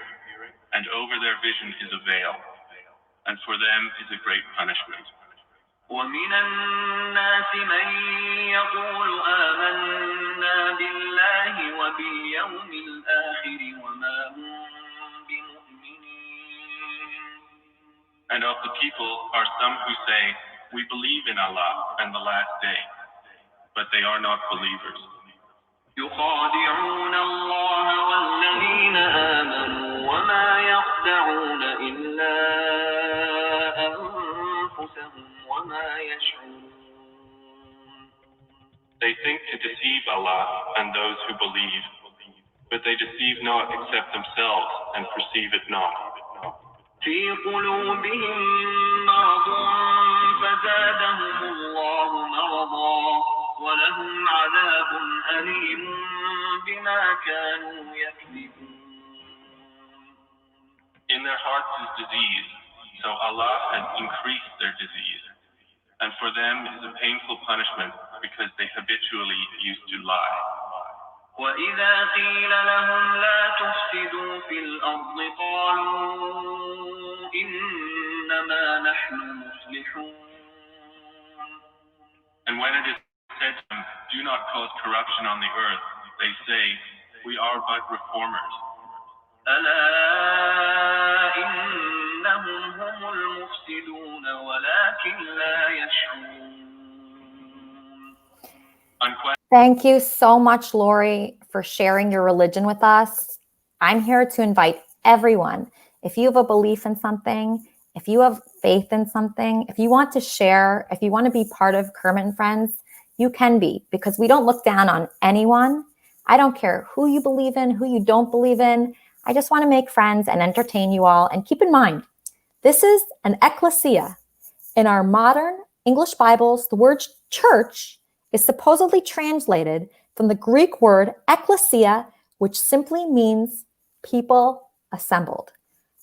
and over their vision is a veil, and for them is a great punishment. ومن الناس من يقول آمنا بالله وباليوم الآخر وما هم بمؤمنين. And of the people are some who say, we believe in Allah and the last day, but they are not believers. يخادعون الله والذين آمنوا وما يخدعون إلا أنفسهم وما يشعرون. They think to deceive Allah and those who believe, but they deceive not except themselves and perceive it not. في قلوبهم مرض فزادهم الله مرضا ولهم عذاب أليم بما كانوا يكذبون. In their hearts is disease, so Allah has increased their disease, and for them is a painful punishment because they habitually used to lie. وإذا قيل لهم لا تفسدوا في الأرض قالوا إنما نحن مصلحون. And when it is said to them, do not cause corruption on the earth, they say, we are but reformers. ألا إنهم هم المفسدون ولكن لا يشعرون. Thank you so much, Lori, for sharing your religion with us. I'm here to invite everyone. If you have a belief in something, if you have faith in something, if you want to share, if you want to be part of Kermit and Friends, you can be, because we don't look down on anyone. I don't care who you believe in, who you don't believe in. I just want to make friends and entertain you all. And keep in mind, this is an ecclesia. In our modern English Bibles, the word church is supposedly translated from the Greek word ekklesia, which simply means people assembled.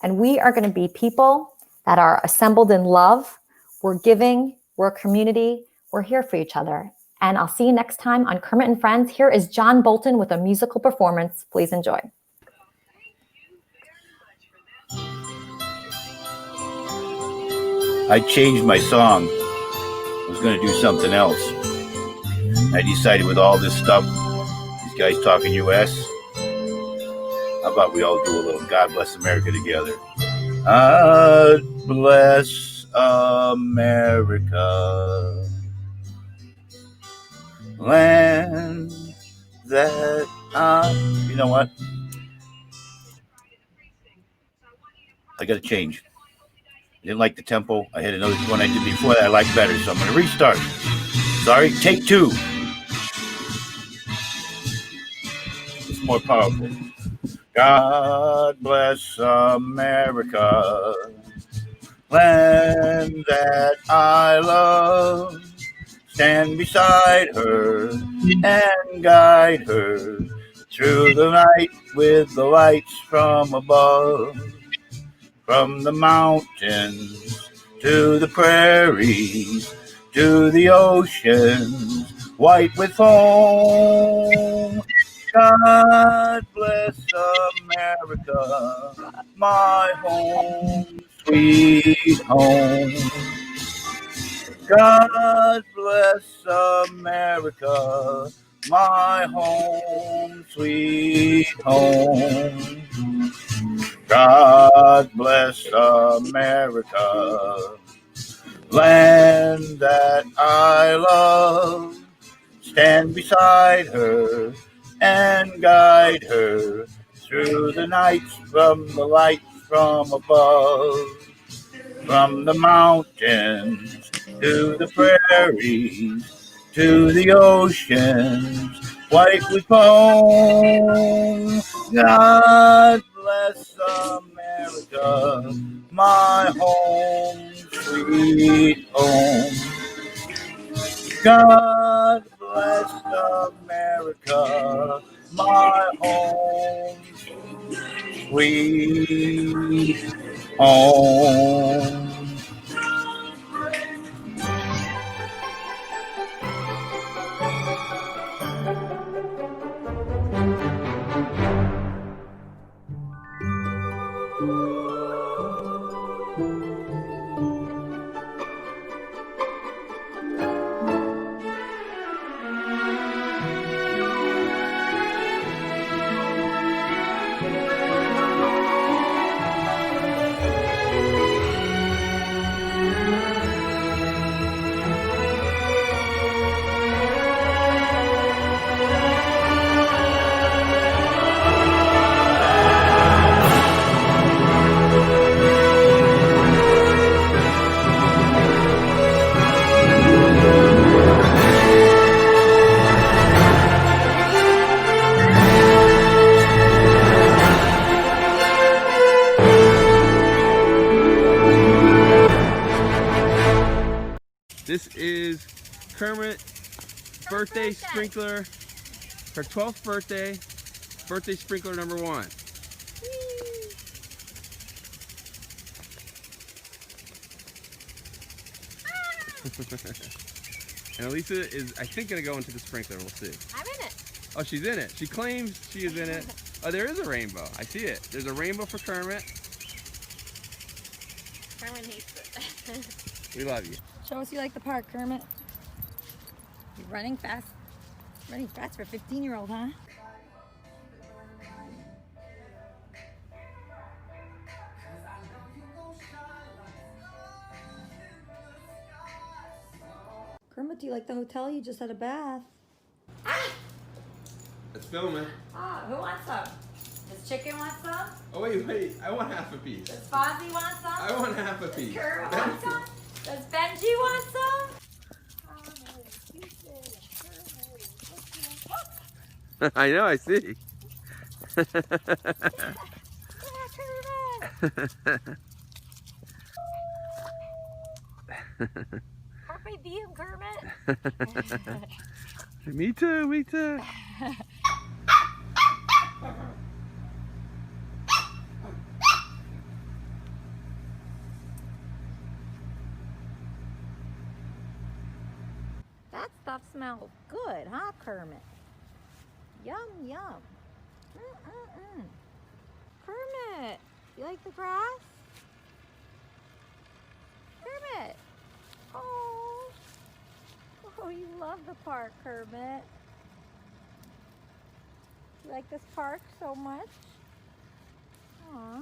And we are going to be people that are assembled in love. We're giving, we're a community, we're here for each other. And I'll see you next time on Kermit and Friends. Here is John Bolton with a musical performance. Please enjoy. I changed my song. I was going to do something else. I decided with all this stuff, these guys talking U.S., how about we all do a little God Bless America together? God bless America, land that you know what? I got to change. Didn't like the tempo. I hit another one I did before that I liked better, so I'm going to restart. Sorry, take 2. It's more powerful. God bless America, land that I love. Stand beside her and guide her through the night with the lights from above. From the mountains to the prairies to the oceans white with foam. God bless America, my home, sweet home. God bless America, my home, sweet home. God bless America, land that I love. Stand beside her and guide her through the nights from the lights from above. From the mountains to the prairies to the oceans white with foam. God bless America, my home, sweet home. God bless America, my home, sweet home. This is Kermit birthday sprinkler, her 12th birthday sprinkler number 1. And Elisa is, I think, going to go into the sprinkler. We'll see. I'm in it. Oh, she's in it. She claims she is in it. Oh, there is a rainbow. I see it. There's a rainbow for Kermit. Kermit hates it. We love you. Show us you like the park, Kermit. You're running fast. Running fast for a 15-year-old, huh? Kermit, do you like the hotel? You just had a bath. Let's film it. Ah, who wants some? Does Chicken want some? Oh, wait. I want half a piece. Does Fozzie want some? I want half a piece. Does Kermit want some? Does Benji want some? I know, I see. Carpe diem, Kermit. Me too, me too. That stuff smells good, huh, Kermit? Yum, yum. Kermit, you like the grass? Kermit. Oh, you love the park, Kermit. You like this park so much? Aw.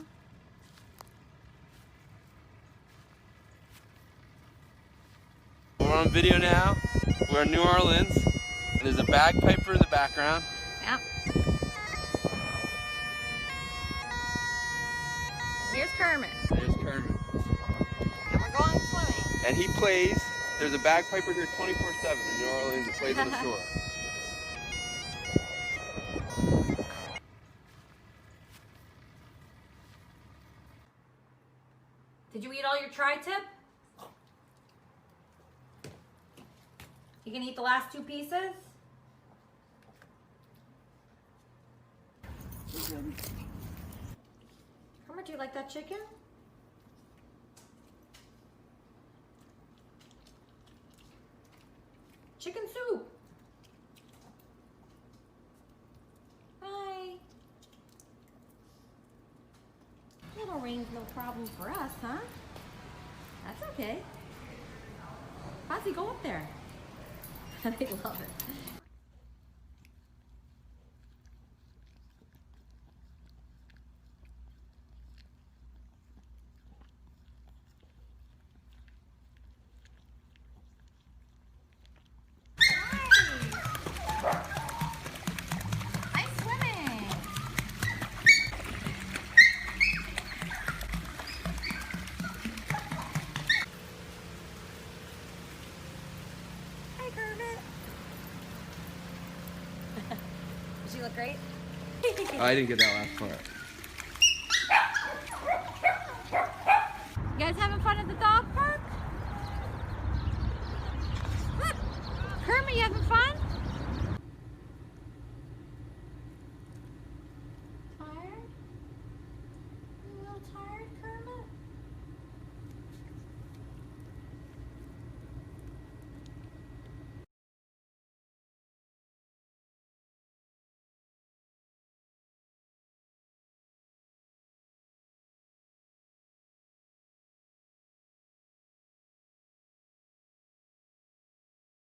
We're on video now. We're in New Orleans. And there's a bagpiper in the background. Yep. Here's Kermit. There's Kermit. And he plays, there's a bagpiper here 24/7 in New Orleans that plays on the shore. Did you eat all your tri-tip? You can eat the last 2 pieces? Kermit, do you like that chicken? Chicken soup. Bye. Little rain's no problem for us, huh? That's okay. Fozzie, go up there. I love it. Does she look great? I didn't get that last part. You guys having fun at the dog park? Look, Kermit, you having fun?